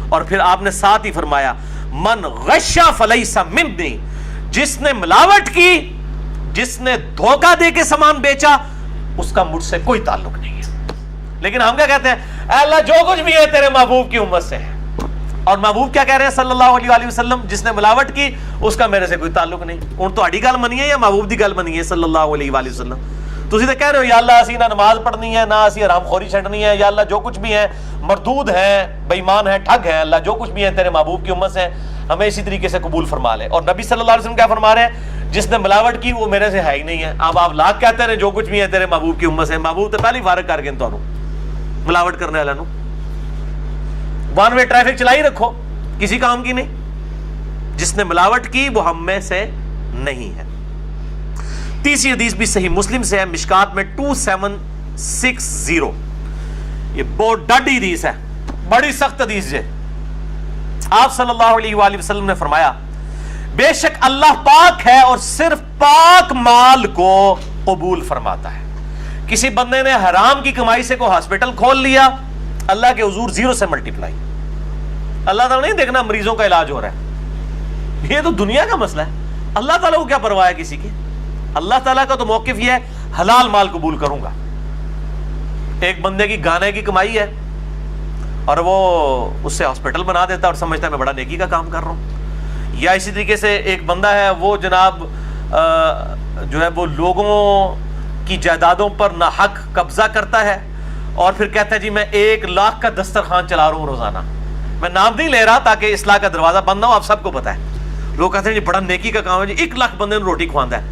اور پھر آپ نے ساتھ ہی فرمایا من غشا فلیس منی, جس نے ملاوٹ کی, جس نے دھوکہ دے کے سامان بیچا, اس کا مجھ سے کوئی تعلق نہیں ہے. لیکن ہم کیا کہتے ہیں, اے اللہ جو کچھ بھی ہے تیرے محبوب کی امت سے ہے. اور محبوب کیا کہہ رہے ہیں صلی اللہ علیہ وآلہ وسلم, جس نے ملاوٹ کی اس کا میرے سے کوئی تعلق نہیں. ان تو اڑی گل منی ہے یا محبوب دی گل منی ہے صلی اللہ علیہ وآلہ وسلم. تسی تو کہہ رہے ہو یا اللہ اسی نہ نماز پڑھنی ہے, نہ اسی حرام خوری چھڈنی ہے, یا اللہ جو کچھ بھی ہے مردود ہے, بے ایمان ہے, ٹھگ ہے, اللہ جو کچھ بھی ہے تیرے محبوب کی امت سے, ہمیں اسی طریقے سے قبول فرما لے. اور نبی صلی اللہ علیہ وسلم کیا فرما رہے ہیں, جس نے ملاوٹ کی وہ میرے سے ہے ہی نہیں ہے. اب آپ لاکھ کہتے ہیں جو کچھ بھی ہے تیرے محبوب کی امت سے, محبوب تو پہلے ہی فارغ کر گئے تو ملاوٹ کرنے والا نو. ون وے ٹریفک چلائی رکھو, کسی کام کی نہیں. جس نے ملاوٹ کی وہ ہم میں سے نہیں ہے. تیسری حدیث بھی صحیح مسلم سے ہے, مشکات میں 2760. یہ بہت ڈاڈی حدیث ہے, بڑی سخت حدیث ہے. آپ صلی اللہ علیہ وآلہ وسلم نے فرمایا بے شک اللہ پاک ہے اور صرف پاک مال کو قبول فرماتا ہے. کسی بندے نے حرام کی کمائی سے کوئی ہاسپٹل کھول لیا, اللہ کے حضور 0 سے ملٹیپلائی. اللہ تعالیٰ نہیں دیکھنا مریضوں کا علاج ہو رہا ہے, یہ تو دنیا کا مسئلہ ہے. اللہ تعالیٰ کو کیا پرواہ ہے کسی کی. اللہ تعالیٰ کا تو موقف یہ ہے حلال مال قبول کروں گا. ایک بندے کی گانے کی کمائی ہے اور وہ اس سے ہاسپٹل بنا دیتا اور سمجھتا ہے میں بڑا نیکی کا کام کر رہا ہوں. یا اسی طریقے سے ایک بندہ ہے وہ جناب جو ہے وہ لوگوں کی جائیدادوں پر ناحق قبضہ کرتا ہے اور پھر کہتا ہے جی میں 1 لاکھ کا دسترخوان چلا رہا ہوں روزانہ. میں نام نہیں لے رہا تاکہ اصلاح کا دروازہ بند نہ ہو, آپ سب کو پتا ہے. لوگ کہتے ہیں جی بڑا نیکی کا کام ہے جی, 1 لاکھ بندے نے روٹی کھواندا ہے,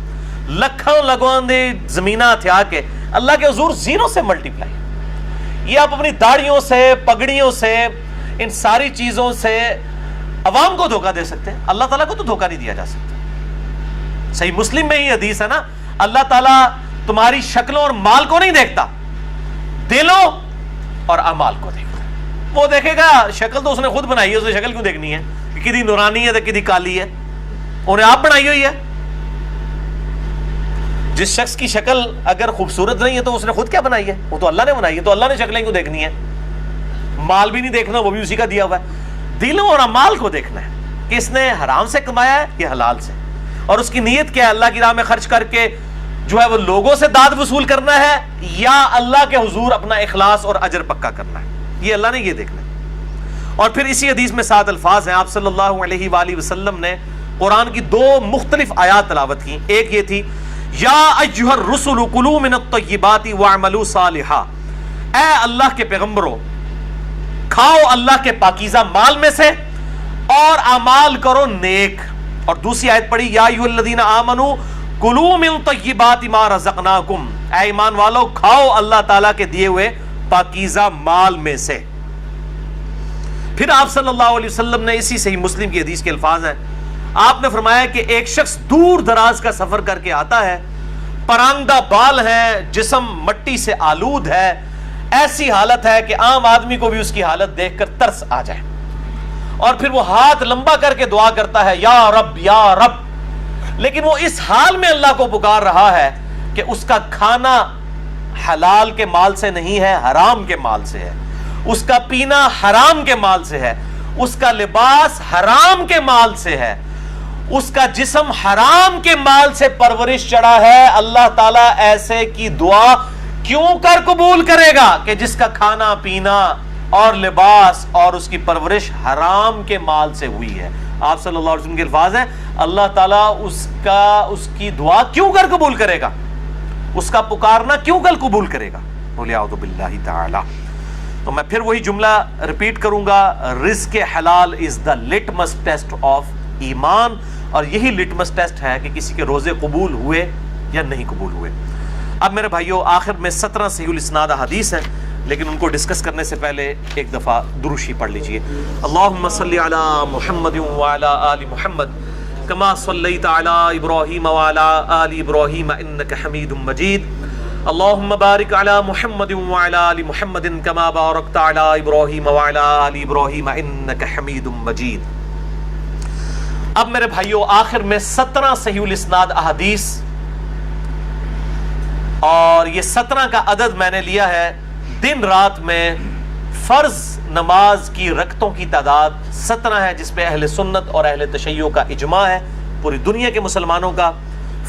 لکھاں لگوان دے زمینہ ہتھیا کے, اللہ کے حضور 0 سے ملٹیپلائی. یہ آپ اپنی داڑھیوں سے, پگڑیوں سے, ان ساری چیزوں سے عوام کو دھوکہ دے سکتے ہیں, اللہ تعالیٰ کو تو دھوکہ نہیں دیا جا سکتا. صحیح مسلم میں ہی حدیث ہے نا, اللہ تعالیٰ تمہاری شکلوں اور مال کو نہیں دیکھتا, دلوں اور اعمال کو دیکھتا. وہ دیکھے گا شکل تو اس نے خود بنائی ہے, اسے شکل کیوں دیکھنی ہے کہ کدی نورانی ہے تو کدی کالی ہے, انہیں آپ بنائی ہوئی ہے. جس شخص کی شکل اگر خوبصورت نہیں ہے تو اس نے خود کیا بنائی ہے؟ وہ تو اللہ نے بنائی ہے، تو اللہ نے شکلیں کیوں دیکھنی ہے؟ مال بھی نہیں دیکھنا، وہ بھی اسی کا دیا ہوا ہے. دلوں اور اعمال کو دیکھنا ہے کہ اس نے حرام سے کمایا ہے یا حلال سے، اور اس کی نیت کیا ہے، اللہ کی راہ میں خرچ کر کے جو ہے وہ لوگوں سے داد وصول کرنا ہے یا اللہ کے حضور اپنا اخلاص اور اجر پکا کرنا ہے. یہ اللہ نے یہ دیکھنا ہے. اور پھر اسی حدیث میں 7 الفاظ ہیں. آپ صلی اللہ علیہ وآلہ وسلم نے قرآن کی 2 مختلف آیات تلاوت کی. ایک یہ تھی یا ایھا الرسل کلوا من الطیبات واعملوا صالحا، اے اللہ کے پیغمبروں کھاؤ اللہ کے پاکیزہ مال میں سے اور اعمال کرو نیک. اور دوسری آیت پڑھی یا ایھا الذین آمنوا کلوا من طیبات ما رزقناکم، اے ایمان والو کھاؤ اللہ تعالیٰ کے دیے ہوئے پاکیزہ مال میں سے. پھر آپ صلی اللہ علیہ وسلم نے اسی صحیح مسلم کی حدیث کے الفاظ ہیں، آپ نے فرمایا کہ ایک شخص دور دراز کا سفر کر کے آتا ہے، پرانگدہ بال ہے، جسم مٹی سے آلود ہے، ایسی حالت ہے کہ عام آدمی کو بھی اس کی حالت دیکھ کر ترس آ جائے، اور پھر وہ ہاتھ لمبا کر کے دعا کرتا ہے یا رب یا رب. لیکن وہ اس حال میں اللہ کو پکار رہا ہے کہ اس کا کھانا حلال کے مال سے نہیں ہے، حرام کے مال سے ہے، اس کا پینا حرام کے مال سے ہے، اس کا لباس حرام کے مال سے ہے، اس کا جسم حرام کے مال سے پرورش چڑھا ہے. اللہ تعالیٰ ایسے کی دعا کیوں کر قبول کرے گا کہ جس کا کھانا پینا اور لباس اور اس کی پرورش حرام کے مال سے ہوئی ہے. آپ صلی اللہ علیہ وسلم کے الفاظ ہیں اللہ تعالیٰ اس کی دعا کیوں کر قبول کرے گا، اس کا پکارنا کیوں کر قبول کرے گا. بولے اعوذ باللہ تعالی. تو میں پھر وہی جملہ ریپیٹ کروں گا، رزق حلال از دا لٹمس ٹیسٹ آف ایمان، اور یہی لٹمس ٹیسٹ ہے کہ کسی کے روزے قبول ہوئے یا نہیں قبول ہوئے. اب میرے بھائیو آخر میں 17 صحیح الاسناد حدیث ہیں، لیکن ان کو ڈسکس کرنے سے پہلے ایک دفعہ دروشی پڑھ لیجئے. اللہم صلی علی محمد وعلی آل محمد کما صلیت علی ابراہیم وعلی آل ابراہیم انک حمید مجید. اللہم بارک علی محمد وعلی آل محمد کما بارکت علی ابراہیم وعلی آل ابراہیم انک حمید مجید. اب میرے بھائیو آخر میں 17 صحیح الاسناد احادیث، اور یہ 17 کا عدد میں نے لیا ہے دن رات میں فرض نماز کی رکعتوں کی تعداد 17 ہے، جس پہ اہل سنت اور اہل تشیع کا اجماع ہے پوری دنیا کے مسلمانوں کا.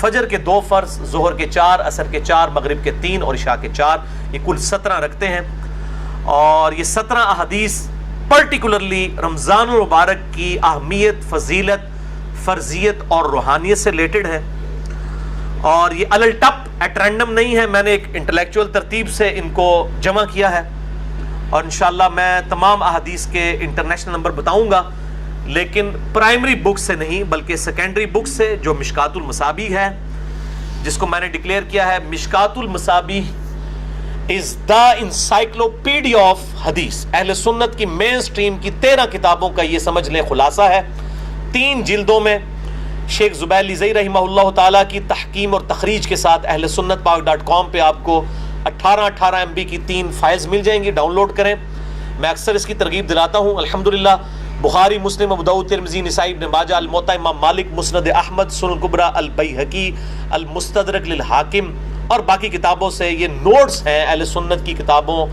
فجر کے 2 فرض، ظہر کے 4، عصر کے 4، مغرب کے 3 اور عشاء کے 4، یہ کل 17 رکھتے ہیں. اور یہ 17 احادیث پرٹیکولرلی رمضان المبارک کی اہمیت، فضیلت، فرضیت اور روحانیت سے ریلیٹڈ ہے. اور یہ الٹپ ایٹ رینڈم نہیں ہے، میں نے ایک انٹلیکچوئل ترتیب سے ان کو جمع کیا ہے، اور انشاءاللہ میں تمام احادیث کے انٹرنیشنل نمبر بتاؤں گا، لیکن پرائمری بک سے نہیں بلکہ سیکنڈری بک سے، جو مشکات المصابیح ہے، جس کو میں نے ڈکلیئر کیا ہے مشکات المصابیح از دا انسائکلوپیڈیا آف حدیث. اہل سنت کی مین سٹریم کی 13 کتابوں کا یہ سمجھ لیں خلاصہ ہے، 3 جلدوں میں. شیخ زبیر لیزئی رحمہ اللہ تعالیٰ کی تحکیم اور تخریج کے ساتھ اہل سنت پاک.com پہ آپ کو 18 MB کی 3 فائلز مل جائیں گی، ڈاؤن لوڈ کریں. میں اکثر اس کی ترغیب دلاتا ہوں. الحمدللہ بخاری، مسلم، ابو داؤد، ترمذی، نسائی، ابن ماجہ، الموطا امام مالک، مسند احمد، سنن کبریٰ، البیہقی، المستدرک للحاکم اور باقی کتابوں سے یہ نوٹس ہیں. اہل سنت کی کتابوں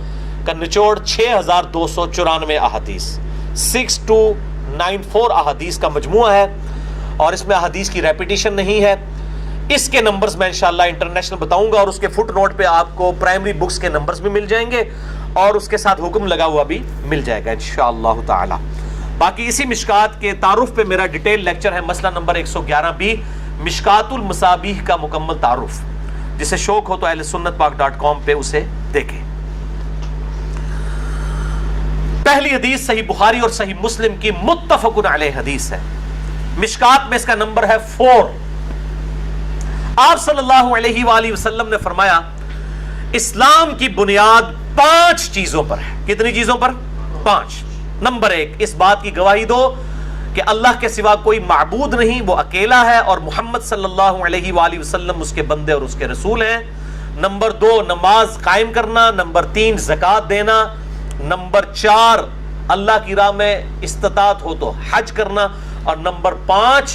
کا نچوڑ 6294 احادیث، 6294 احادیث کا مجموعہ ہے، اور اس میں احادیث کی ریپیٹیشن نہیں ہے. اس کے نمبرز میں انشاءاللہ انٹرنیشنل بتاؤں گا، اور اس کے فٹ نوٹ پہ آپ کو پرائمری بکس کے نمبرز بھی مل جائیں گے، اور اس کے ساتھ حکم لگا ہوا بھی مل جائے گا انشاءاللہ تعالی. باقی اسی مشکات کے تعارف پہ میرا ڈیٹیل لیکچر ہے، مسئلہ نمبر 111B، مشکات المصابیح کا مکمل تعارف. جسے شوق ہو تو اہل سنت پاک.com پہ اسے دیکھیں. پہلی حدیث صحیح بخاری اور صحیح مسلم کی متفق علیہ حدیث ہے. مشکات میں اس کا نمبر ہے 4. آپ صلی اللہ علیہ وآلہ وسلم نے فرمایا اسلام کی بنیاد 5 چیزوں پر ہے. کتنی چیزوں پر؟ 5. نمبر 1، اس بات کی گواہی دو کہ اللہ کے سوا کوئی معبود نہیں، وہ اکیلا ہے، اور محمد صلی اللہ علیہ وآلہ وسلم اس کے بندے اور اس کے رسول ہیں. نمبر 2، نماز قائم کرنا. نمبر 3، زکوٰۃ دینا. نمبر 4، اللہ کی راہ میں استطاعت ہو تو حج کرنا. اور نمبر 5،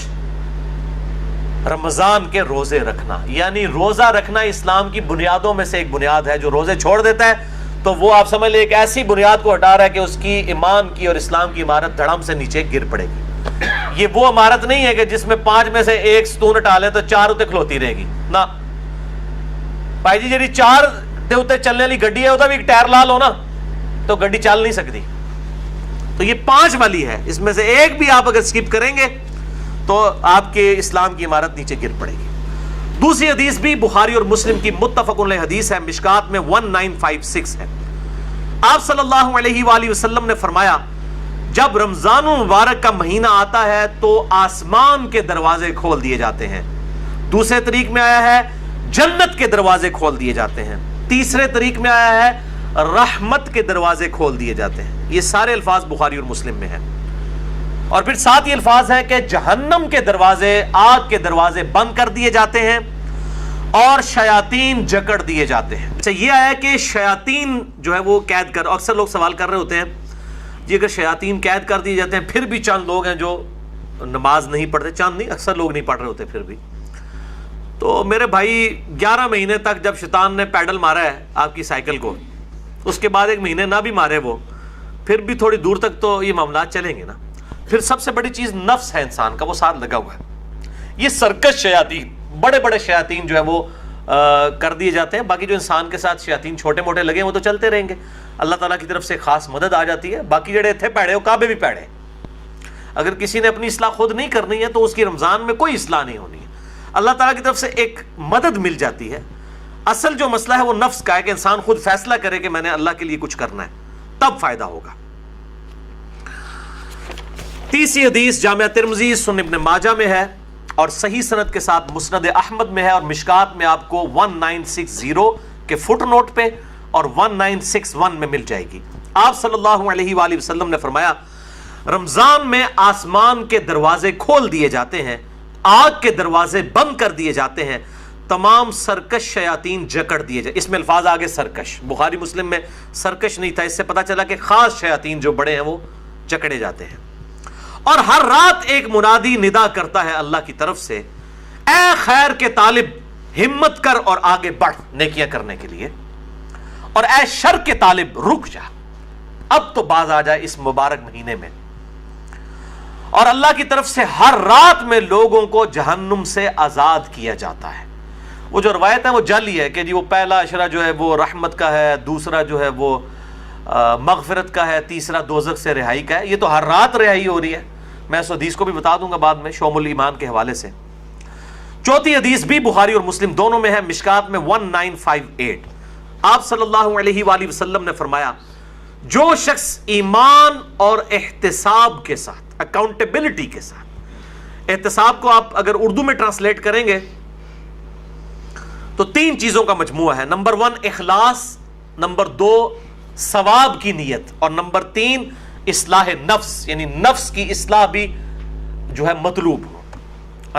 رمضان کے روزے رکھنا، یعنی روزہ رکھنا اسلام کی بنیادوں میں سے ایک بنیاد ہے. جو روزے چھوڑ دیتا ہے تو وہ آپ سمجھ لیں ایک ایسی بنیاد کو ہٹا رہا ہے کہ اس کی ایمان کی اور اسلام کی عمارت دھڑام سے نیچے گر پڑے گی. یہ وہ عمارت نہیں ہے کہ جس میں 5 میں سے ایک ستون ہٹا لے تو 4 اتنے کھلوتی رہے گی نا بھائی جی. جی 4 دے اتنے چلنے والی گڈی ہے وہ بھی ایک ٹائر لال ہو نا تو گڈی چل نہیں سکتی. تو یہ 5 والی ہے، اس میں سے ایک بھی آپ اگر سکپ کریں گے تو آپ کے اسلام کی عمارت نیچے گر پڑے گی. دوسری حدیث بھی بخاری اور مسلم کی متفق علیہ حدیث ہے، مشکات میں 1956 ہے. آپ صلی اللہ علیہ وآلہ وسلم نے فرمایا جب رمضان المبارک کا مہینہ آتا ہے تو آسمان کے دروازے کھول دیے جاتے ہیں. دوسرے طریق میں آیا ہے جنت کے دروازے کھول دیے جاتے ہیں. تیسرے طریق میں آیا ہے رحمت کے دروازے کھول دیے جاتے ہیں. یہ سارے الفاظ بخاری اور مسلم میں ہیں. اور پھر ساتھ یہ الفاظ ہیں کہ جہنم کے دروازے، آگ کے دروازے بند کر دیے جاتے ہیں اور شیاطین جکڑ دیے جاتے ہیں. اچھا یہ آیا کہ شیاطین جو ہے وہ قید کر، اکثر لوگ سوال کر رہے ہوتے ہیں جی اگر شیاطین قید کر دیے جاتے ہیں پھر بھی چند لوگ ہیں جو نماز نہیں پڑھتے، چند نہیں اکثر لوگ نہیں پڑھ رہے ہوتے پھر بھی. تو میرے بھائی 11 مہینے تک جب شیطان نے پیڈل مارا ہے آپ کی سائیکل کو، اس کے بعد 1 مہینے نہ بھی مارے وہ، پھر بھی تھوڑی دور تک تو یہ معاملات چلیں گے نا. پھر سب سے بڑی چیز نفس ہے انسان کا، وہ ساتھ لگا ہوا ہے. یہ سرکش شیاطین، بڑے بڑے شیاطین جو ہے وہ کر دیے جاتے ہیں. باقی جو انسان کے ساتھ شیاطین چھوٹے موٹے لگے ہیں وہ تو چلتے رہیں گے. اللہ تعالیٰ کی طرف سے خاص مدد آ جاتی ہے. باقی جڑے تھے پیڑے وہ کعبے بھی پیڑے. اگر کسی نے اپنی اصلاح خود نہیں کرنی ہے تو اس کی رمضان میں کوئی اصلاح نہیں ہونی ہے. اللہ تعالیٰ کی طرف سے ایک مدد مل جاتی ہے. اصل جو مسئلہ ہے وہ نفس کا ہے کہ انسان خود فیصلہ کرے کہ میں نے اللہ کے لیے کچھ کرنا ہے، تب فائدہ ہوگا. تیسری حدیث جامعہ ترمذی، سنن ابن ماجہ میں ہے اور صحیح سند کے ساتھ مسند احمد میں ہے اور مشکات میں آپ کو 1960 کے فٹ نوٹ پہ اور 1961 میں مل جائے گی. آپ صلی اللہ علیہ وآلہ وسلم نے فرمایا رمضان میں آسمان کے دروازے کھول دیے جاتے ہیں، آگ کے دروازے بند کر دیے جاتے ہیں، تمام سرکش شیاطین جکڑ دیے جائے. اس میں الفاظ آگے سرکش، بخاری مسلم میں سرکش نہیں تھا. اس سے پتا چلا کہ خاص شیاطین جو بڑے ہیں وہ جکڑے جاتے ہیں. اور ہر رات ایک منادی ندا کرتا ہے اللہ کی طرف سے، اے خیر کے طالب ہمت کر اور آگے بڑھ نیکیاں کرنے کے لیے، اور اے شر کے طالب رک جا، اب تو باز آ جائے اس مبارک مہینے میں. اور اللہ کی طرف سے ہر رات میں لوگوں کو جہنم سے آزاد کیا جاتا ہے. وہ جو روایت ہے وہ جعلی ہے کہ جی وہ پہلا اشرہ جو ہے وہ رحمت کا ہے، دوسرا جو ہے وہ مغفرت کا ہے، تیسرا دوزخ سے رہائی کا ہے. یہ تو ہر رات رہائی ہو رہی ہے. میں اس حدیث کو بھی بتا دوں گا بعد میں شوم الایمان کے حوالے سے. چوتھی حدیث بھی بخاری اور مسلم دونوں میں ہے، مشکات میں 1958. آپ صلی اللہ علیہ وآلہ وسلم نے فرمایا جو شخص ایمان اور احتساب کے ساتھ، اکاؤنٹیبلٹی کے ساتھ، احتساب کو آپ اگر اردو میں ٹرانسلیٹ کریں گے تو 3 چیزوں کا مجموعہ ہے. نمبر 1 اخلاص، نمبر 2 ثواب کی نیت، اور نمبر 3 اصلاح نفس، یعنی نفس کی اصلاح بھی جو ہے مطلوب ہو.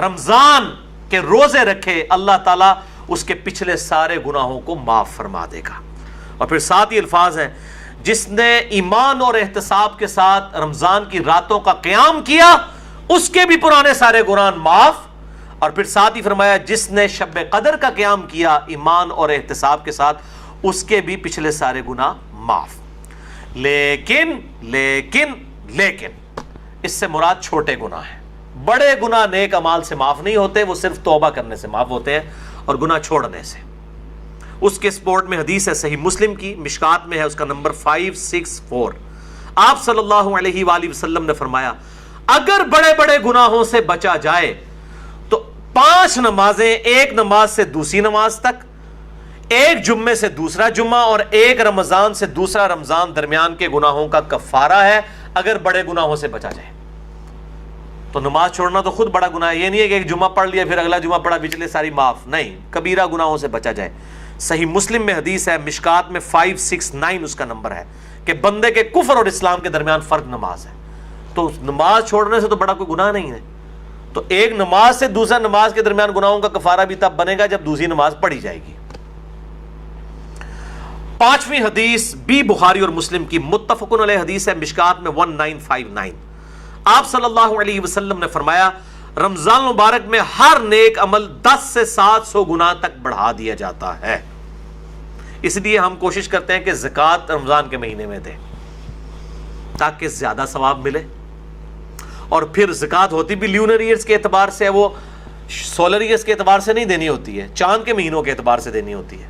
رمضان کے روزے رکھے اللہ تعالیٰ اس کے پچھلے سارے گناہوں کو معاف فرما دے گا. اور پھر ساتھ ہی الفاظ ہیں جس نے ایمان اور احتساب کے ساتھ رمضان کی راتوں کا قیام کیا اس کے بھی پرانے سارے گناہ معاف. اور پھر ساتھ ہی فرمایا جس نے شب قدر کا قیام کیا ایمان اور احتساب کے ساتھ اس کے بھی پچھلے سارے گناہ معاف. لیکن اس سے مراد چھوٹے گناہ ہیں. بڑے گناہ نیک اعمال سے معاف نہیں ہوتے، وہ صرف توبہ کرنے سے معاف ہوتے ہیں اور گناہ چھوڑنے سے. اس کے سپورٹ میں حدیث ہے صحیح مسلم کی، مشکات میں ہے، اس کا نمبر 564. آپ صلی اللہ علیہ وآلہ وسلم نے فرمایا اگر بڑے بڑے گناہوں سے بچا جائے تو 5 نمازیں، ایک نماز سے دوسری نماز تک، ایک جمعے سے دوسرا جمعہ اور ایک رمضان سے دوسرا رمضان درمیان کے گناہوں کا کفارہ ہے اگر بڑے گناہوں سے بچا جائے. تو نماز چھوڑنا تو خود بڑا گناہ ہے. یہ نہیں ہے کہ ایک جمعہ پڑھ لیا پھر اگلا جمعہ پڑھا پچھلے ساری معاف، نہیں، کبیرہ گناہوں سے بچا جائے. صحیح مسلم میں حدیث ہے، مشکات میں 569 اس کا نمبر ہے کہ بندے کے کفر اور اسلام کے درمیان فرق نماز ہے. تو نماز چھوڑنے سے تو بڑا کوئی گناہ نہیں ہے. تو ایک نماز سے دوسرا نماز کے درمیان گناہوں کا کفارہ بھی تب بنے گا جب دوسری نماز پڑھی جائے گی. 5ویں حدیث بھی بخاری اور مسلم کی متفق علیہ حدیث ہے، مشکات میں 1959. آپ صلی اللہ علیہ وسلم نے فرمایا رمضان مبارک میں ہر نیک عمل 10 سے 700 گنا تک بڑھا دیا جاتا ہے. اس لیے ہم کوشش کرتے ہیں کہ زکوٰۃ رمضان کے مہینے میں دیں تاکہ زیادہ ثواب ملے. اور پھر زکوٰۃ ہوتی بھی لیونر ایئرز کے اعتبار سے، وہ سولر ایئرز کے اعتبار سے نہیں دینی ہوتی ہے، چاند کے مہینوں کے اعتبار سے دینی ہوتی ہے.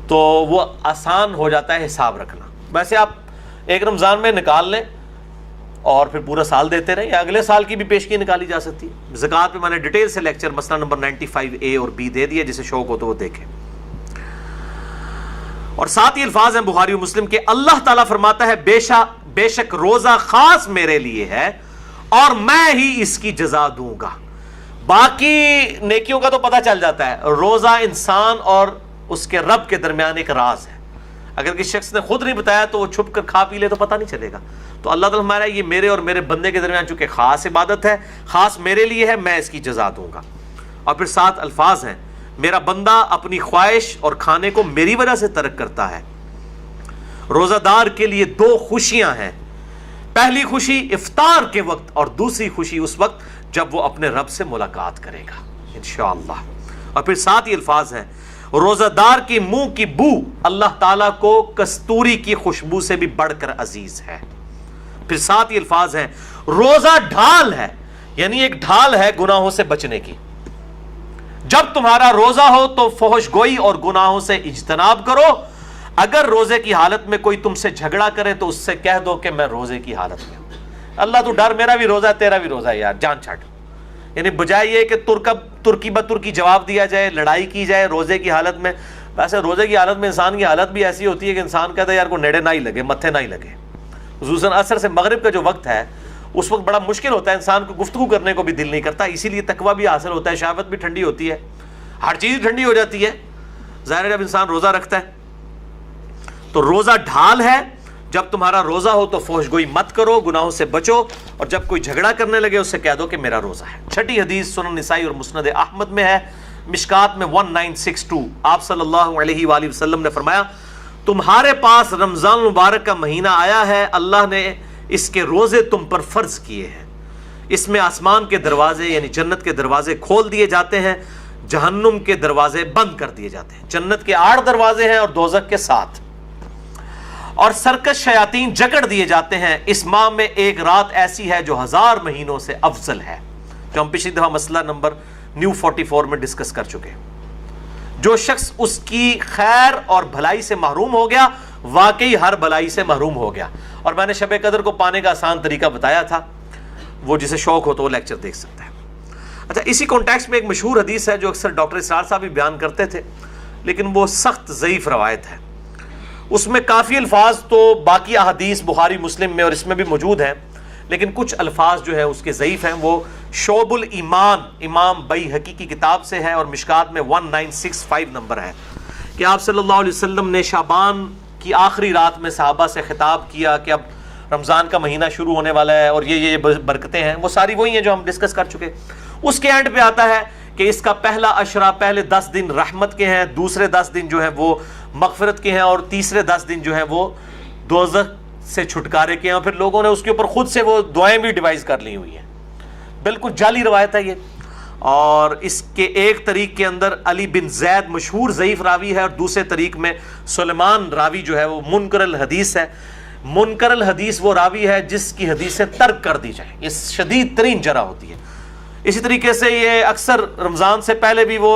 تو وہ آسان ہو جاتا ہے حساب رکھنا. ویسے آپ ایک رمضان میں نکال لیں اور پھر پورا سال دیتے رہیں، یا اگلے سال کی بھی پیشگی نکالی جا سکتی ہے. زکوٰۃ پہ میں نے ڈیٹیل سے لیکچر مسئلہ نمبر 95A اور B دے دیا، جسے شوق ہو تو وہ دیکھیں. اور ساتھ ہی الفاظ ہیں بخاری و مسلم کے، اللہ تعالیٰ فرماتا ہے بے شک روزہ خاص میرے لیے ہے اور میں ہی اس کی جزا دوں گا. باقی نیکیوں کا تو پتہ چل جاتا ہے، روزہ انسان اور اس کے رب کے درمیان ایک راز ہے. اگر کسی شخص نے خود نہیں بتایا تو وہ چھپ کر کھا پی لے تو پتہ نہیں چلے گا. تو اللہ تعالیٰ ہمارا یہ میرے اور میرے بندے کے درمیان چونکہ خاص عبادت ہے، خاص میرے لیے ہے، میں اس کی جزا دوں گا. اور پھر 7 الفاظ ہیں، میرا بندہ اپنی خواہش اور کھانے کو میری وجہ سے ترک کرتا ہے. روزہ دار کے لیے 2 خوشیاں ہیں، پہلی خوشی افطار کے وقت اور دوسری خوشی اس وقت جب وہ اپنے رب سے ملاقات کرے گا انشاءاللہ. اور پھر 7 ہی الفاظ ہیں، روزہ دار کی منہ کی بو اللہ تعالیٰ کو کستوری کی خوشبو سے بھی بڑھ کر عزیز ہے. پھر 7 ہی الفاظ ہیں، روزہ ڈھال ہے، یعنی ایک ڈھال ہے گناہوں سے بچنے کی. جب تمہارا روزہ ہو تو فحش گوئی اور گناہوں سے اجتناب کرو. اگر روزے کی حالت میں کوئی تم سے جھگڑا کرے تو اس سے کہہ دو کہ میں روزے کی حالت میں ہوں. اللہ تو ڈر، میرا بھی روزہ ہے تیرا بھی روزہ ہے یار، جان چھاٹ. یعنی بجائے یہ کہ ترکی بترکی جواب دیا جائے، لڑائی کی جائے روزے کی حالت میں. ویسے روزے کی حالت میں انسان کی حالت بھی ایسی ہوتی ہے کہ انسان کہتا ہے یار کو نیڑے نہ ہی لگے، متھے نہ ہی لگے. خصوصاً عصر سے مغرب کا جو وقت ہے اس وقت بڑا مشکل ہوتا ہے، انسان کو گفتگو کرنے کو بھی دل نہیں کرتا. اسی لیے تقویٰ بھی حاصل ہوتا ہے، شہوت بھی ٹھنڈی ہوتی ہے، ہر چیز ٹھنڈی ہو جاتی ہے. ظاہر ہے جب انسان روزہ رکھتا ہے تو روزہ ڈھال ہے. جب تمہارا روزہ ہو تو فحش گوئی مت کرو، گناہوں سے بچو، اور جب کوئی جھگڑا کرنے لگے اس سے کہہ دو کہ میرا روزہ ہے. 6 حدیث سنن نسائی اور مسند احمد میں ہے، مشکات میں 1962. آپ صلی اللہ علیہ وآلہ وسلم نے فرمایا، تمہارے پاس رمضان مبارک کا مہینہ آیا ہے، اللہ نے اس کے روزے تم پر فرض کیے ہیں. اس میں آسمان کے دروازے یعنی جنت کے دروازے کھول دیے جاتے ہیں، جہنم کے دروازے بند کر دیے جاتے ہیں. جنت کے 8 دروازے ہیں اور دوزخ کے 7. اور سرکش شیاطین جکڑ دیے جاتے ہیں. اس ماہ میں ایک رات ایسی ہے جو 1000 مہینوں سے افضل ہے، جو ہم پچھلی دفعہ مسئلہ نمبر نیو 44 میں ڈسکس کر چکے. جو شخص اس کی خیر اور بھلائی سے محروم ہو گیا واقعی ہر بھلائی سے محروم ہو گیا. اور میں نے شب قدر کو پانے کا آسان طریقہ بتایا تھا، وہ جسے شوق ہو تو وہ لیکچر دیکھ سکتا ہے. اچھا، اسی کانٹیکسٹ میں ایک مشہور حدیث ہے جو اکثر ڈاکٹر اسرار صاحب بھی بیان کرتے تھے، لیکن وہ سخت ضعیف روایت ہے. اس میں کافی الفاظ تو باقی احادیث بخاری مسلم میں اور اس میں بھی موجود ہیں، لیکن کچھ الفاظ جو ہے اس کے ضعیف ہیں. وہ شعب الایمان امام بیہقی کی کتاب سے ہے اور مشکات میں 1965 نمبر ہے کہ آپ صلی اللہ علیہ وسلم نے شعبان کی آخری رات میں صحابہ سے خطاب کیا کہ اب رمضان کا مہینہ شروع ہونے والا ہے اور یہ برکتیں ہیں. وہ ساری وہی ہیں جو ہم ڈسکس کر چکے. اس کے اینڈ پہ آتا ہے کہ اس کا پہلا عشرہ، پہلے 10 دن رحمت کے ہیں، دوسرے 10 دن جو ہیں وہ مغفرت کے ہیں، اور تیسرے 10 دن جو ہیں وہ دوزخ سے چھٹکارے کے ہیں. اور پھر لوگوں نے اس کے اوپر خود سے وہ دعائیں بھی ڈیوائز کر لی ہوئی ہیں. بالکل جعلی روایت ہے یہ. اور اس کے ایک طریق کے اندر علی بن زید مشہور ضعیف راوی ہے، اور دوسرے طریق میں سلیمان راوی جو ہے وہ منکر الحدیث ہے. منکر الحدیث وہ راوی ہے جس کی حدیثیں ترک کر دی جائیں، یہ شدید ترین جرح ہوتی ہے. اسی طریقے سے یہ اکثر رمضان سے پہلے بھی وہ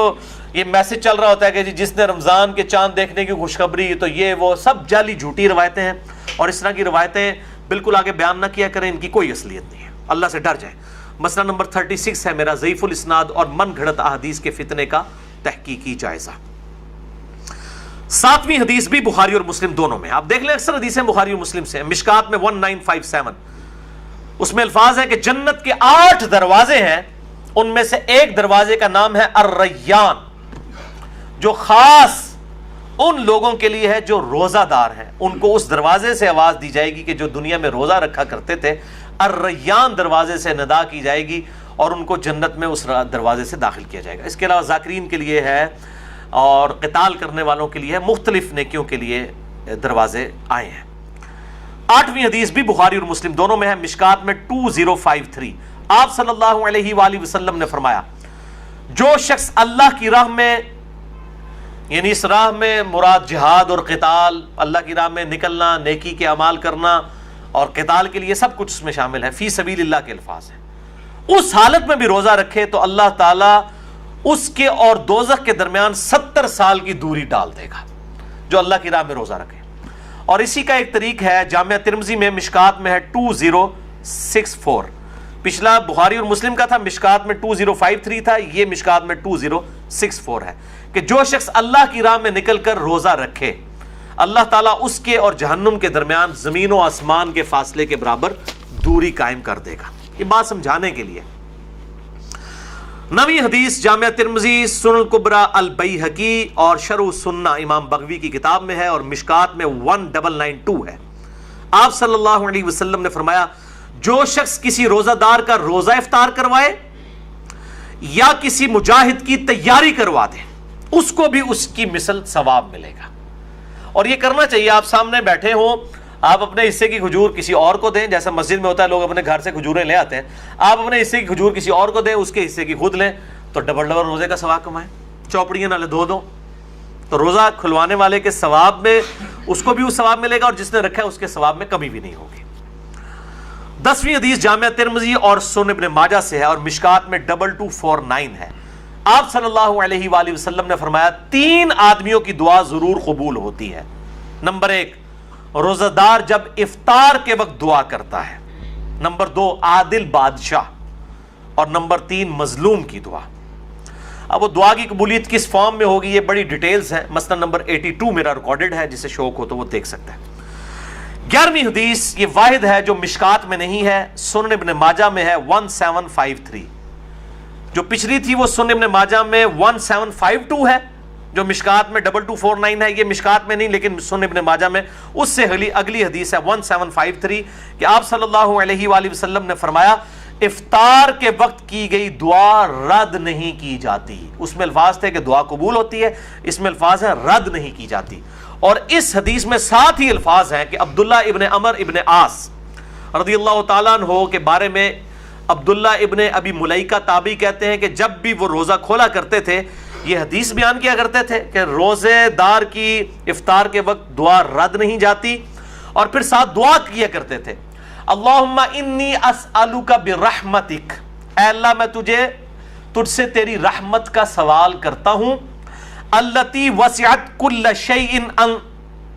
یہ میسج چل رہا ہوتا ہے کہ جس نے رمضان کے چاند دیکھنے کی خوشخبری، تو یہ وہ سب جعلی جھوٹی روایتیں ہیں. اور اس طرح کی روایتیں بالکل آگے بیان نہ کیا کریں، ان کی کوئی اصلیت نہیں ہے، اللہ سے ڈر جائیں. مسئلہ نمبر 36 ہے میرا ضعیف الاسناد اور من گھڑت احادیث کے فتنے کا تحقیقی جائزہ. 7ویں حدیث بھی بخاری اور مسلم دونوں میں. آپ دیکھ لیں اکثر حدیثیں بخاری اور مسلم سے ہیں. مشکات میں 1957 اس میں الفاظ ہیں کہ جنت کے 8 دروازے ہیں، ان میں سے ایک دروازے کا نام ہے الریان، جو خاص ان لوگوں کے لیے ہے جو روزہ دار ہیں. ان کو اس دروازے سے آواز دی جائے گی کہ جو دنیا میں روزہ رکھا کرتے تھے. الریان دروازے سے ندا کی جائے گی اور ان کو جنت میں اس دروازے سے داخل کیا جائے گا. اس کے علاوہ ذاکرین کے لیے ہے اور قتال کرنے والوں کے لیے، مختلف نیکیوں کے لیے دروازے آئے ہیں. 8ویں حدیث بھی بخاری اور مسلم دونوں میں ہے. مشکات میں 2053 آپ صلی اللہ علیہ وآلہ وسلم نے فرمایا جو شخص اللہ کی راہ میں، یعنی اس راہ میں مراد جہاد اور قتال، اللہ کی راہ میں نکلنا، نیکی کے اعمال کرنا اور قتال کے لیے سب کچھ اس میں شامل ہے، فی سبیل اللہ کے الفاظ ہیں، اس حالت میں بھی روزہ رکھے تو اللہ تعالیٰ اس کے اور دوزخ کے درمیان 70 سال کی دوری ڈال دے گا، جو اللہ کی راہ میں روزہ رکھے۔ اور اسی کا ایک طریق ہے جامعہ ترمذی میں، مشکات میں ہے 2064، پچھلا بخاری اور مسلم کا تھا، مشکات میں 2053 تھا، یہ مشکات میں 2064 ہے، کہ جو شخص اللہ کی راہ میں نکل کر روزہ رکھے اللہ تعالیٰ اس کے اور جہنم کے درمیان زمین و آسمان کے فاصلے کے برابر دوری قائم کر دے گا۔ یہ بات سمجھانے کے لیے نویں حدیث جامعہ ترمذی، سنن الکبریٰ البیہقی اور شرح السنہ امام بغوی کی کتاب میں ہے اور مشکات میں 1992 ہے۔ آپ صلی اللہ علیہ وسلم نے فرمایا جو شخص کسی روزہ دار کا روزہ افطار کروائے یا کسی مجاہد کی تیاری کروا دے اس کو بھی اس کی مثل ثواب ملے گا۔ اور یہ کرنا چاہیے، آپ سامنے بیٹھے ہوں، آپ اپنے حصے کی کھجور کسی اور کو دیں، جیسا مسجد میں ہوتا ہے لوگ اپنے گھر سے کھجوریں لے آتے ہیں، آپ اپنے حصے کی کھجور کسی اور کو دیں، اس کے حصے کی خود لیں تو ڈبل روزے کا ثواب کمائیں، چوپڑیاں نالے دو تو روزہ کھلوانے والے کے ثواب میں اس کو بھی وہ ثواب ملے گا اور جس نے رکھا ہے اس کے ثواب میں کمی بھی نہیں ہوگی۔ 10ویں حدیث جامعہ ترمذی اور سنن ابن ماجہ سے ہے اور مشکات میں 2249 ہے۔ آپ صلی اللہ علیہ وآلہ وسلم نے فرمایا 3 آدمیوں کی دعا ضرور قبول ہوتی ہے۔ نمبر 1 روزہ دار جب افطار کے وقت دعا کرتا ہے، نمبر 2 عادل بادشاہ، اور نمبر 3 مظلوم کی دعا۔ اب وہ دعا کی قبولیت کس فارم میں ہوگی یہ بڑی ڈیٹیلز ہیں، مثلا نمبر 82 میرا ریکارڈڈ ہے، جسے شوق ہو تو وہ دیکھ سکتا ہے۔ 11ویں حدیث یہ واحد ہے جو مشکات میں نہیں ہے، سنن ابن ماجہ میں ہے 1753، جو پچھلی تھی وہ سنن ابن ماجہ میں 1752 ہے، جو مشکات میں 2249 ہے، یہ مشکات میں نہیں لیکن سنن ابن ماجہ میں، اس سے اگلی حدیث ہے 1753 کہ آپ صلی اللہ علیہ وآلہ وسلم نے فرمایا افطار کے وقت کی گئی دعا رد نہیں کی جاتی۔ اس میں الفاظ تھے کہ دعا قبول ہوتی ہے، اس میں الفاظ ہے رد نہیں کی جاتی۔ اور اس حدیث میں ساتھ ہی الفاظ ہیں کہ عبداللہ ابن عمر ابن عاص رضی اللہ تعالیٰ عنہ کے بارے میں عبداللہ ابن ابی ملیکہ تابعی کہتے ہیں کہ جب بھی وہ روزہ کھولا کرتے تھے یہ حدیث بیان کیا کرتے تھے کہ روزے دار کی افطار کے وقت دعا رد نہیں جاتی، اور پھر ساتھ دعا کیا کرتے تھے اللہم انی اسألک برحمتک، اے اللہ میں تجھ سے تیری رحمت کا سوال کرتا ہوں، التی وسعت کل شیء ان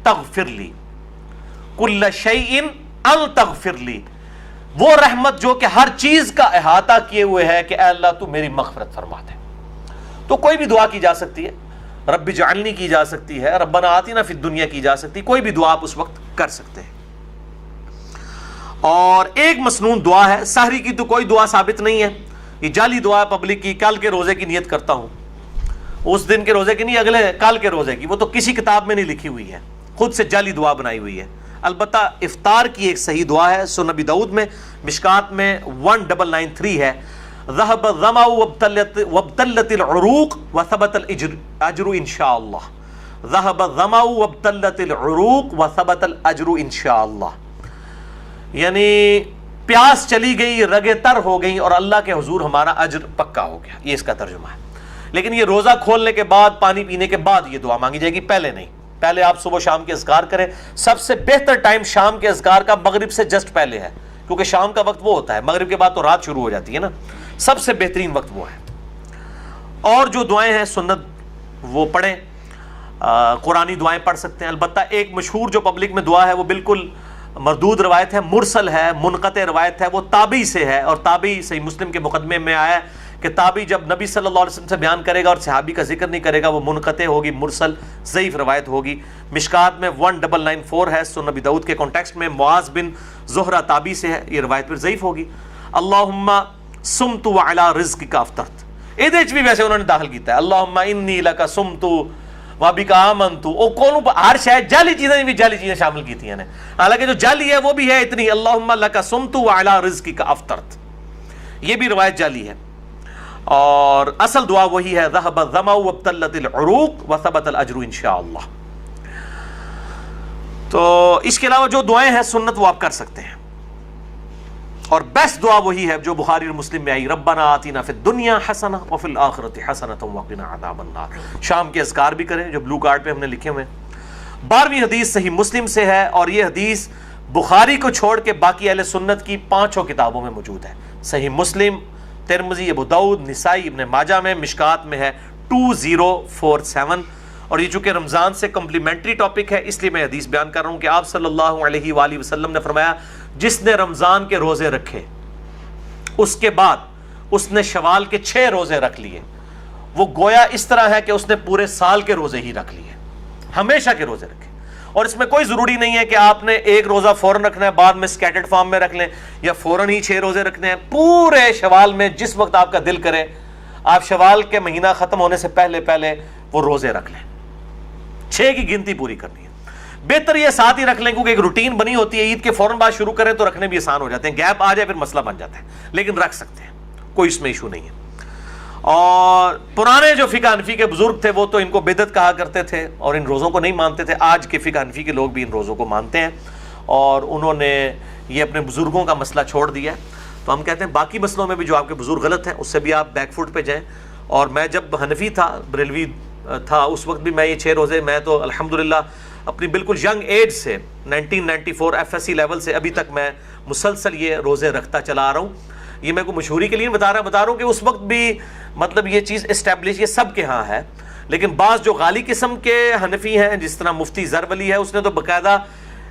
تغفر لی، کل شیء ان تغفر لی، وہ رحمت جو کہ ہر چیز کا احاطہ کیے ہوئے ہے کہ اے اللہ تو میری مغفرت فرما دے۔ تو کوئی بھی دعا کی جا سکتی ہے، رب اجعلنی کی جا سکتی ہے، ربنا آتنا فی الدنیا کی جا سکتی، کوئی بھی دعا آپ اس وقت کر سکتے ہیں۔ اور ایک مسنون دعا ہے، سحری کی تو کوئی دعا ثابت نہیں ہے، یہ جعلی دعا ہے پبلک کی، کل کے روزے کی نیت کرتا ہوں، اس دن کے روزے کی نہیں، اگلے کل کے روزے کی، وہ تو کسی کتاب میں نہیں لکھی ہوئی ہے، خود سے جعلی دعا بنائی ہوئی ہے۔ البتہ افطار کی ایک صحیح دعا ہے، سنن نبی داؤد میں مشکات میں 1993 ہے، ذهب الظمأ وابتلت العروق وثبت الاجر انشاءاللہ، ذهب الظمأ وابتلت العروق وثبت الاجر انشاءاللہ، یعنی پیاس چلی گئی، رگیں تر ہو گئیں اور اللہ کے حضور ہمارا اجر پکا ہو گیا، یہ اس کا ترجمہ ہے۔ لیکن یہ روزہ کھولنے کے بعد، پانی پینے کے بعد یہ دعا مانگی جائے گی، پہلے نہیں۔ پہلے آپ صبح شام کے اذکار کریں، سب سے بہتر ٹائم شام کے اذکار کا مغرب سے جسٹ پہلے ہے، کیونکہ شام کا وقت وہ ہوتا ہے، مغرب کے بعد تو رات شروع ہو جاتی ہے نا، سب سے بہترین وقت وہ ہے۔ اور جو دعائیں ہیں سنت وہ پڑھیں، قرآنی دعائیں پڑھ سکتے ہیں۔ البتہ ایک مشہور جو پبلک میں دعا ہے وہ بالکل مردود روایت ہے، مرسل ہے، منقطع روایت ہے، وہ تابعی سے ہے، اور تابعی صحیح مسلم کے مقدمے میں آیا ہے کہ تابعی جب نبی صلی اللہ علیہ وسلم سے بیان کرے گا اور صحابی کا ذکر نہیں کرے گا وہ منقطع ہوگی، مرسل ضعیف روایت ہوگی۔ مشکات میں 1994 ہے، سنن نبی داؤد کے کانٹیکسٹ میں معاذ بن زہرہ تابعی سے ہے، یہ روایت پھر ضعیف ہوگی۔ اللہم سمت وعلی رزقک افطرت، یہ بھی ویسے انہوں نے داخل کیتا ہے، اللہم انی لک سمت وبک آمنت، او کون ہر شاید جعلی چیزیں بھی جعلی چیزیں شامل کی تھی نے، حالانکہ جو جعلی ہے وہ بھی ہے اتنی، اللہم لک سمت وعلی رزقک افطرت، یہ بھی روایت جعلی ہے۔ اور اصل دعا وہی ہے، ذهب الظمأ وابتلت العروق وثبت الاجر انشاءاللہ۔ تو اس کے علاوہ جو دعائیں ہیں سنت وہ آپ کر سکتے ہیں۔ اور بیسٹ دعا وہی ہے جو بخاری اور مسلم میں آئی، ربنا آتینا فی الدنیا حسنہ وفی الآخرۃ حسنۃ وقنا عذاب النار۔ شام کے اذکار بھی کریں جو بلو کارڈ پہ ہم نے لکھے ہوئے ہیں۔ 12ویں حدیث صحیح مسلم سے ہے، اور یہ حدیث بخاری کو چھوڑ کے باقی اہل سنت کی 5 کتابوں میں موجود ہے۔ صحیح مسلم، ترمذی، ابو داؤد، نسائی، ابن ماجہ میں، مشکات میں ہے 2047۔ اور یہ چونکہ رمضان سے کمپلیمنٹری ٹاپک ہے اس لیے میں حدیث بیان کر رہا ہوں کہ آپ صلی اللہ علیہ وآلہ وسلم نے فرمایا جس نے رمضان کے روزے رکھے اس کے بعد اس نے شوال کے 6 روزے رکھ لیے، وہ گویا اس طرح ہے کہ اس نے پورے سال کے روزے ہی رکھ لیے، ہمیشہ کے روزے رکھے۔ اور اس میں کوئی ضروری نہیں ہے کہ آپ نے ایک روزہ فوراً رکھنا ہے بعد میں سکیٹرڈ فارم میں رکھ لیں، یا فوراً ہی 6 روزے رکھنے ہیں۔ پورے شوال میں جس وقت آپ کا دل کرے آپ شوال کے مہینہ ختم ہونے سے پہلے وہ روزے رکھ لیں، 6 کی گنتی پوری کرنی ہے۔ بہتر یہ ساتھ ہی رکھ لیں کیونکہ ایک روٹین بنی ہوتی ہے، عید کے فوراً بعد شروع کریں تو رکھنے بھی آسان ہو جاتے ہیں، گیپ آ جائے پھر مسئلہ بن جاتا ہے، لیکن رکھ سکتے ہیں، کوئی اس میں ایشو نہیں ہے۔ اور پرانے جو فقہ حنفی کے بزرگ تھے وہ تو ان کو بدعت کہا کرتے تھے اور ان روزوں کو نہیں مانتے تھے۔ آج کے فقہ حنفی کے لوگ بھی ان روزوں کو مانتے ہیں اور انہوں نے یہ اپنے بزرگوں کا مسئلہ چھوڑ دیا ہے۔ تو ہم کہتے ہیں باقی مسئلوں میں بھی جو آپ کے بزرگ غلط ہیں اس سے بھی آپ بیک فوٹ پہ جائیں۔ اور میں جب حنفی تھا، بریلوی تھا، اس وقت بھی میں یہ 6 روزے، میں تو الحمدللہ اپنی بالکل ینگ ایج سے 1994 FSC لیول سے ابھی تک میں مسلسل یہ روزے رکھتا چلا آ رہا ہوں۔ یہ میں کوئی مشہوری کے لیے بتا رہا ہوں کہ اس وقت بھی مطلب یہ چیز اسٹیبلش یہ سب کے ہاں ہے، لیکن بعض جو غالی قسم کے حنفی ہیں جس طرح مفتی زر ولی ہے، اس نے تو باقاعدہ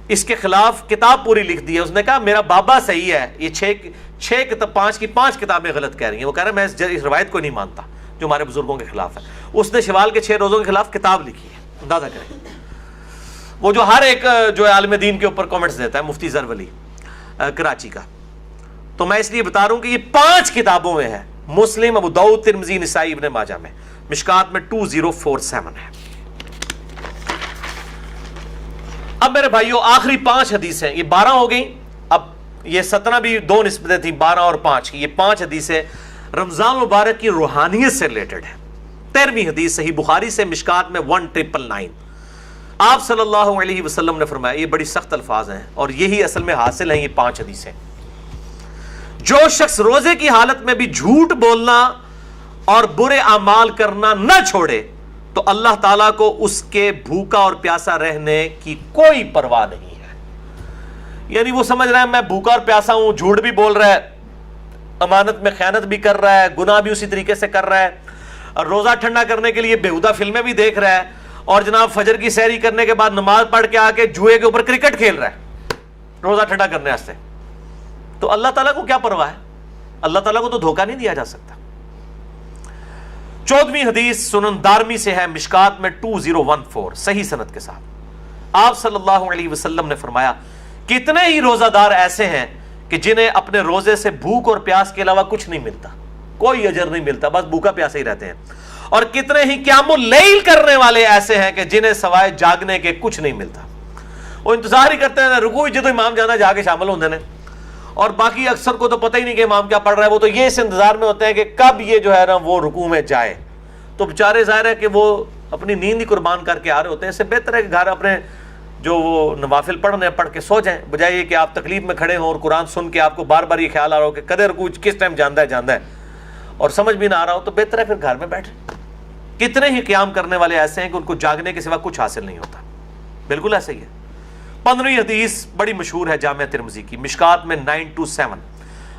اس کے خلاف کتاب پوری لکھ دی ہے۔ اس نے کہا میرا بابا صحیح ہے، یہ 5 کتابیں غلط کہہ رہی ہیں۔ وہ کہہ رہا ہے میں اس روایت کو نہیں مانتا جو ہمارے بزرگوں کے خلاف ہے۔ اس نے شوال کے 6 روزوں کے خلاف کتاب لکھی ہے، اندازہ کریں۔ وہ جو ہر ایک جو عالم دین کے اوپر کامنٹس دیتا ہے، مفتی زر ولی کراچی کا۔ تو میں اس لیے بتا رہا ہوں کہ یہ 5 کتابوں میں ہے، مسلم، ابو داؤد، ترمذی، نسائی، ابن ماجہ میں، مشکات میں 2047 ہے۔ اب میرے بھائیو آخری 5 حدیثیں، یہ 12 ہو گئیں، اب یہ 17 بھی 2 نسبتیں تھیں، 12 اور 5 کی، یہ 5 حدیثیں رمضان مبارک کی روحانیت سے ریلیٹڈ ہے۔ 13ویں حدیث صحیح بخاری سے، مشکات میں 1999۔ آپ صلی اللہ علیہ وسلم نے فرمایا، یہ بڑی سخت الفاظ ہیں اور یہی اصل میں حاصل ہیں یہ 5 حدیثیں، جو شخص روزے کی حالت میں بھی جھوٹ بولنا اور برے اعمال کرنا نہ چھوڑے تو اللہ تعالیٰ کو اس کے بھوکا اور پیاسا رہنے کی کوئی پرواہ نہیں ہے۔ یعنی وہ سمجھ رہا ہے میں بھوکا اور پیاسا ہوں، جھوٹ بھی بول رہا ہے، امانت میں خیانت بھی کر رہا ہے، گناہ بھی اسی طریقے سے کر رہا ہے، اور روزہ ٹھنڈا کرنے کے لیے بیہودہ فلمیں بھی دیکھ رہا ہے، اور جناب فجر کی سحری کرنے کے بعد نماز پڑھ کے آ کے جوئے کے اوپر کرکٹ کھیل رہا ہے روزہ ٹھنڈا کرنے واسطے، تو اللہ تعالیٰ کو کیا پرواہ ہے؟ اللہ تعالیٰ کو تو دھوکہ نہیں دیا جا سکتا۔ 14ویں حدیث سنن دارمی سے ہے، مشکات میں 2014 صحیح سند کے ساتھ۔ آپ صلی اللہ علیہ وسلم نے فرمایا کتنے ہی روزہ دار ایسے ہیں کہ جنہیں اپنے روزے سے بھوک اور پیاس کے علاوہ کچھ نہیں ملتا، کوئی اجر نہیں ملتا، بس بھوکا پیاسے ہی رہتے ہیں، اور کتنے ہی قیام اللیل کرنے والے ایسے ہیں کہ جنہیں سوائے جاگنے کے کچھ نہیں ملتا۔ وہ انتظار ہی کرتے ہیں رکوع جدو امام جانا جا کے شامل ہوندے نے، اور باقی اکثر کو تو پتہ ہی نہیں کہ امام کیا پڑھ رہا ہے، وہ تو یہ اس انتظار میں ہوتے ہیں کہ کب یہ جو ہے نا وہ رکوع میں جائے۔ تو بیچارے ظاہر ہے کہ وہ اپنی نیند ہی قربان کر کے آ رہے ہوتے ہیں۔ اس سے بہتر ہے کہ گھر اپنے جو وہ نوافل پڑھنے پڑھ کے سو جائیں، بجائے یہ کہ آپ تکلیف میں کھڑے ہوں اور قرآن سن کے آپ کو بار بار یہ خیال آ رہا ہو کہ قدر رکوع کس ٹائم جاندہ ہے اور سمجھ بھی نہ آ رہا ہو، تو بہتر ہے پھر گھر میں بیٹھیں۔ کتنے ہی قیام کرنے والے ایسے ہیں کہ ان کو جاگنے کے سوا کچھ حاصل نہیں ہوتا، بالکل ایسا ہی ہے۔ 15ویں حدیث بڑی مشہور ہے جامع ترمذی کی، مشکات میں 927۔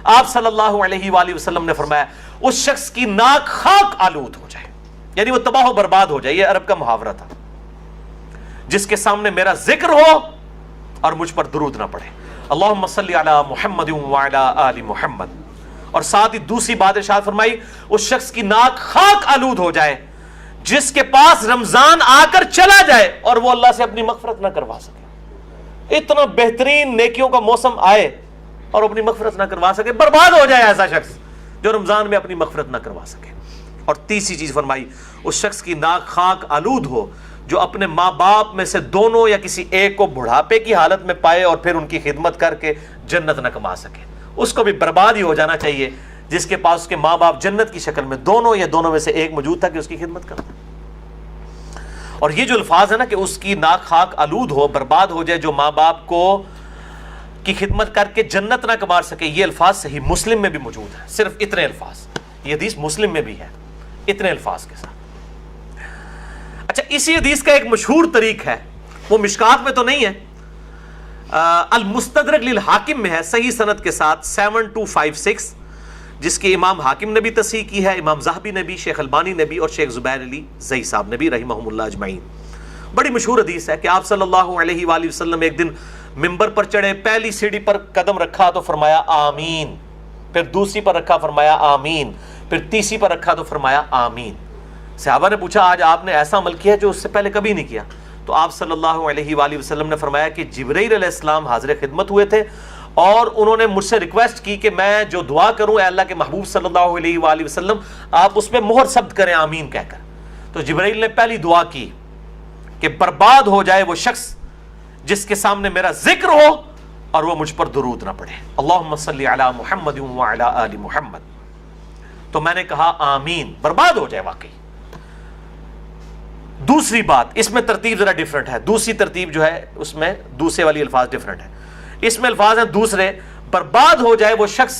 آپ صلی اللہ علیہ وآلہ وسلم نے فرمایا اس شخص کی ناک خاک آلود ہو جائے، یعنی وہ تباہ و برباد ہو جائے، یہ عرب کا محاورہ تھا، جس کے سامنے میرا ذکر ہو اور مجھ پر درود نہ پڑھے، اللہم صلی علی محمد وعلی آل محمد۔ اور ساتھ ہی دوسری بات ارشاد فرمائی اس شخص کی ناک خاک آلود ہو جائے جس کے پاس رمضان آ کر چلا جائے اور وہ اللہ سے اپنی مغفرت نہ کروا سکے۔ اتنا بہترین نیکیوں کا موسم آئے اور اپنی مغفرت نہ کروا سکے، برباد ہو جائے ایسا شخص جو رمضان میں اپنی مغفرت نہ کروا سکے۔ اور تیسری چیز فرمائی اس شخص کی ناک خاک آلود ہو جو اپنے ماں باپ میں سے دونوں یا کسی ایک کو بڑھاپے کی حالت میں پائے اور پھر ان کی خدمت کر کے جنت نہ کما سکے، اس کو بھی برباد ہی ہو جانا چاہیے جس کے پاس اس کے ماں باپ جنت کی شکل میں دونوں یا دونوں میں سے ایک موجود تھا کہ اس کی خدمت کرتا۔ اور یہ جو الفاظ ہے نا کہ اس کی ناک خاک آلود ہو، برباد ہو جائے، جو ماں باپ کو کی خدمت کر کے جنت نہ کما سکے، یہ الفاظ صحیح مسلم میں بھی موجود ہیں، صرف اتنے الفاظ، یہ حدیث مسلم میں بھی ہے اتنے الفاظ کے ساتھ۔ اچھا، اسی حدیث کا ایک مشہور طریق ہے، وہ مشکات میں تو نہیں ہے، المستدرک للحاکم میں ہے صحیح سند کے ساتھ 7256، جس کی امام حاکم نے بھی تصحیح کی ہے، امام ذہبی نے بھی، شیخ البانی نے بھی، اور شیخ زبیر علی زئی صاحب نے بھی رحمہم اللہ اجمعین۔ بڑی مشہور حدیث ہے کہ آپ صلی اللہ علیہ وآلہ وسلم ایک دن ممبر پر چڑھے، پہلی سیڑھی پر قدم رکھا تو فرمایا آمین، پھر دوسری پر رکھا فرمایا آمین، پھر تیسری پر رکھا تو فرمایا آمین۔ صحابہ نے پوچھا آج آپ نے ایسا عمل کیا جو اس سے پہلے کبھی نہیں کیا؟ تو آپ صلی اللہ علیہ وآلہ وسلم نے فرمایا کہ جبرائیل علیہ السلام حاضر خدمت ہوئے تھے اور انہوں نے مجھ سے ریکویسٹ کی کہ میں جو دعا کروں اے اللہ کے محبوب صلی اللہ علیہ وآلہ وسلم آپ اس پہ مہر ثبت کریں آمین کہہ کر۔ تو جبرائیل نے پہلی دعا کی کہ برباد ہو جائے وہ شخص جس کے سامنے میرا ذکر ہو اور وہ مجھ پر درود نہ پڑھے، اللہم صلی علی محمد وعلی آل محمد۔ تو میں نے کہا آمین، برباد ہو جائے واقعی۔ دوسری بات، اس میں ترتیب ذرا ڈیفرنٹ ہے، دوسری ترتیب جو ہے اس میں دوسرے والی الفاظ ڈیفرنٹ ہے، اس میں الفاظ ہیں دوسرے، برباد ہو جائے وہ شخص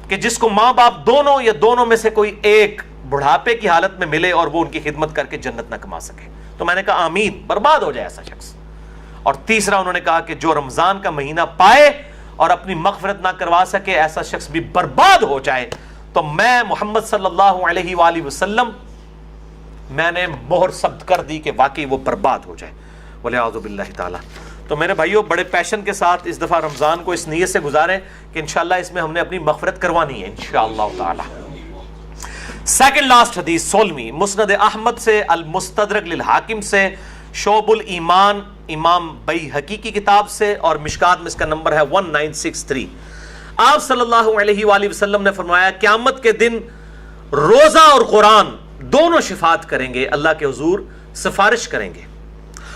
کہ جس کو ماں باپ دونوں یا دونوں میں سے کوئی ایک بڑھاپے کی حالت میں ملے اور وہ ان کی خدمت کر کے جنت نہ کما سکے۔ تو میں نے کہا آمین، برباد ہو جائے ایسا شخص۔ اور تیسرا انہوں نے کہا کہ جو رمضان کا مہینہ پائے اور اپنی مغفرت نہ کروا سکے ایسا شخص بھی برباد ہو جائے۔ تو میں محمد صلی اللہ علیہ وآلہ وسلم میں نے مہر ثبت کر دی کہ واقعی وہ برباد ہو جائے، والعیاذ باللہ تعالی۔ تو میرے بھائیوں بڑے پیشن کے ساتھ اس دفعہ رمضان کو اس نیت سے گزاریں کہ انشاءاللہ اس میں ہم نے اپنی مغفرت کروانی ہے انشاءاللہ تعالی۔ سیکنڈ لاسٹ حدیث 16ویں، مسند احمد سے، المستدرک للحاکم سے، شعب الایمان امام بیہقی کی کتاب سے، اور مشکات میں اس کا نمبر ہے 1963۔ آپ صلی اللہ علیہ وآلہ وسلم نے فرمایا قیامت کے دن روزہ اور قرآن دونوں شفاعت کریں گے، اللہ کے حضور سفارش کریں گے۔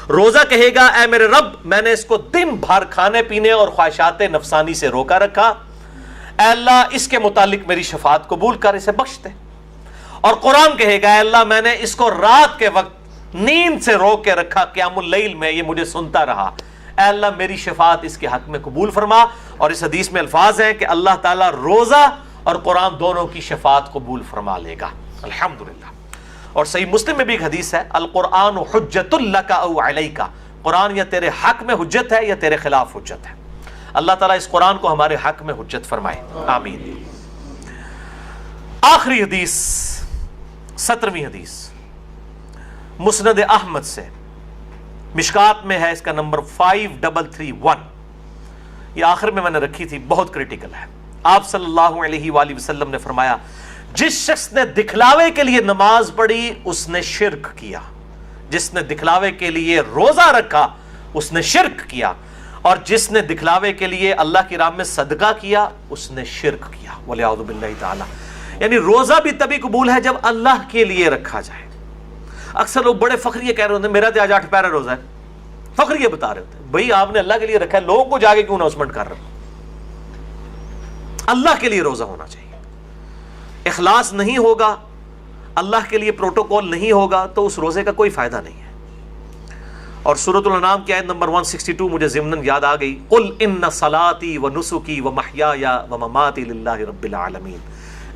روزہ کہے گا اے میرے رب میں نے اس کو دن بھر کھانے پینے اور خواہشات نفسانی سے روکا رکھا، اے اللہ اس کے متعلق میری شفاعت قبول کر اسے بخش دے۔ اور قرآن کہے گا اے اللہ میں نے اس کو رات کے وقت نیند سے روک کے رکھا، قیام اللیل میں یہ مجھے سنتا رہا، اے اللہ میری شفاعت اس کے حق میں قبول فرما۔ اور اس حدیث میں الفاظ ہیں کہ اللہ تعالیٰ روزہ اور قرآن دونوں کی شفاعت قبول فرما لے گا، الحمدللہ۔ اور صحیح مسلم میں بھی ایک حدیث ہے، القرآن حجت لک او علیک، قرآن یا تیرے حق میں حجت ہے یا تیرے خلاف حجت ہے۔ اللہ تعالیٰ اس قرآن کو ہمارے حق میں حجت فرمائے، آمین۔ آخری حدیث 17ویں حدیث مسند احمد سے، مشکات میں ہے، اس کا نمبر 5331، یہ آخر میں نے رکھی تھی، بہت کریٹیکل ہے۔ آپ صلی اللہ علیہ وآلہ وسلم نے فرمایا جس شخص نے دکھلاوے کے لیے نماز پڑھی اس نے شرک کیا، جس نے دکھلاوے کے لیے روزہ رکھا اس نے شرک کیا، اور جس نے دکھلاوے کے لیے اللہ کی راہ میں صدقہ کیا اس نے شرک کیا، والعیاذ باللہ تعالی۔ یعنی روزہ بھی تبھی قبول ہے جب اللہ کے لیے رکھا جائے۔ اکثر لوگ بڑے فخریہ کہہ رہے ہوتے ہیں میرا تو آج 8 پیارا روزہ ہے، فخریہ بتا رہے ہوتے ہیں، بھئی آپ نے اللہ کے لیے رکھا ہے، لوگوں کو جا کے کیوں اناؤنسمنٹ کر رہے ہیں؟ اللہ کے لیے روزہ ہونا چاہیے۔ اخلاص نہیں ہوگا، اللہ کے لیے پروٹوکول نہیں ہوگا تو اس روزے کا کوئی فائدہ نہیں ہے۔ اور سورۃ الانعام کی آیت نمبر 162 مجھے ضمناً یاد آ گئی، قل ان صلاتی و نسکی و محیای و مماتی للہ رب العالمین۔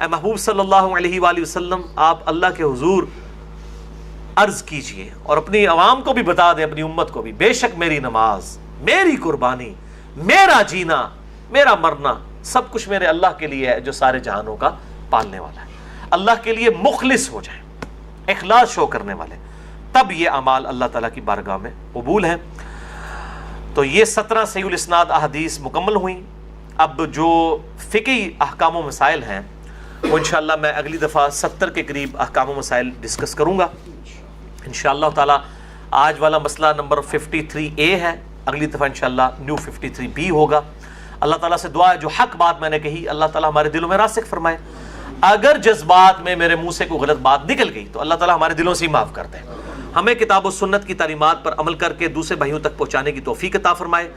اے محبوب صلی اللہ علیہ وآلہ وسلم آپ اللہ کے حضور عرض کیجئے اور اپنی عوام کو بھی بتا دیں، اپنی امت کو بھی، بے شک میری نماز، میری قربانی، میرا جینا، میرا مرنا سب کچھ میرے اللہ کے لیے ہے جو سارے جہانوں کا پالنے والا ہے۔ اللہ کے لیے مخلص ہو جائیں، اخلاص شو کرنے والے، تب یہ اعمال اللہ تعالیٰ کی بارگاہ میں قبول ہیں۔ تو یہ 17 صحیح الاسناد احادیث مکمل ہوئیں۔ اب جو فقہی احکام و مسائل ہیں وہ انشاءاللہ میں اگلی دفعہ 70 کے قریب احکام و مسائل ڈسکس کروں گا انشاءاللہ تعالیٰ۔ آج والا مسئلہ نمبر 53A ہے، اگلی دفعہ انشاءاللہ نیو 53B ہوگا۔ اللہ تعالیٰ سے دعا ہے جو حق بات میں نے کہی اللہ تعالیٰ ہمارے دلوں میں راسخ فرمائے، اگر جذبات میں میرے منہ سے کوئی غلط بات نکل گئی تو اللہ تعالیٰ ہمارے دلوں سے ہی معاف کر دے، ہمیں کتاب و سنت کی تعلیمات پر عمل کر کے دوسرے بھائیوں تک پہنچانے کی توفیق عطا فرمائے۔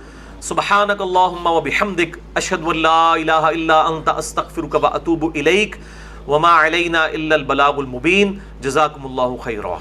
سبحانک اللہم و بحمدک، اشہد ان لا الہ الا انت، استغفرک و اتوب الیک، وما علینا الا البلاغ المبین۔ جزاکم اللہ خیرا۔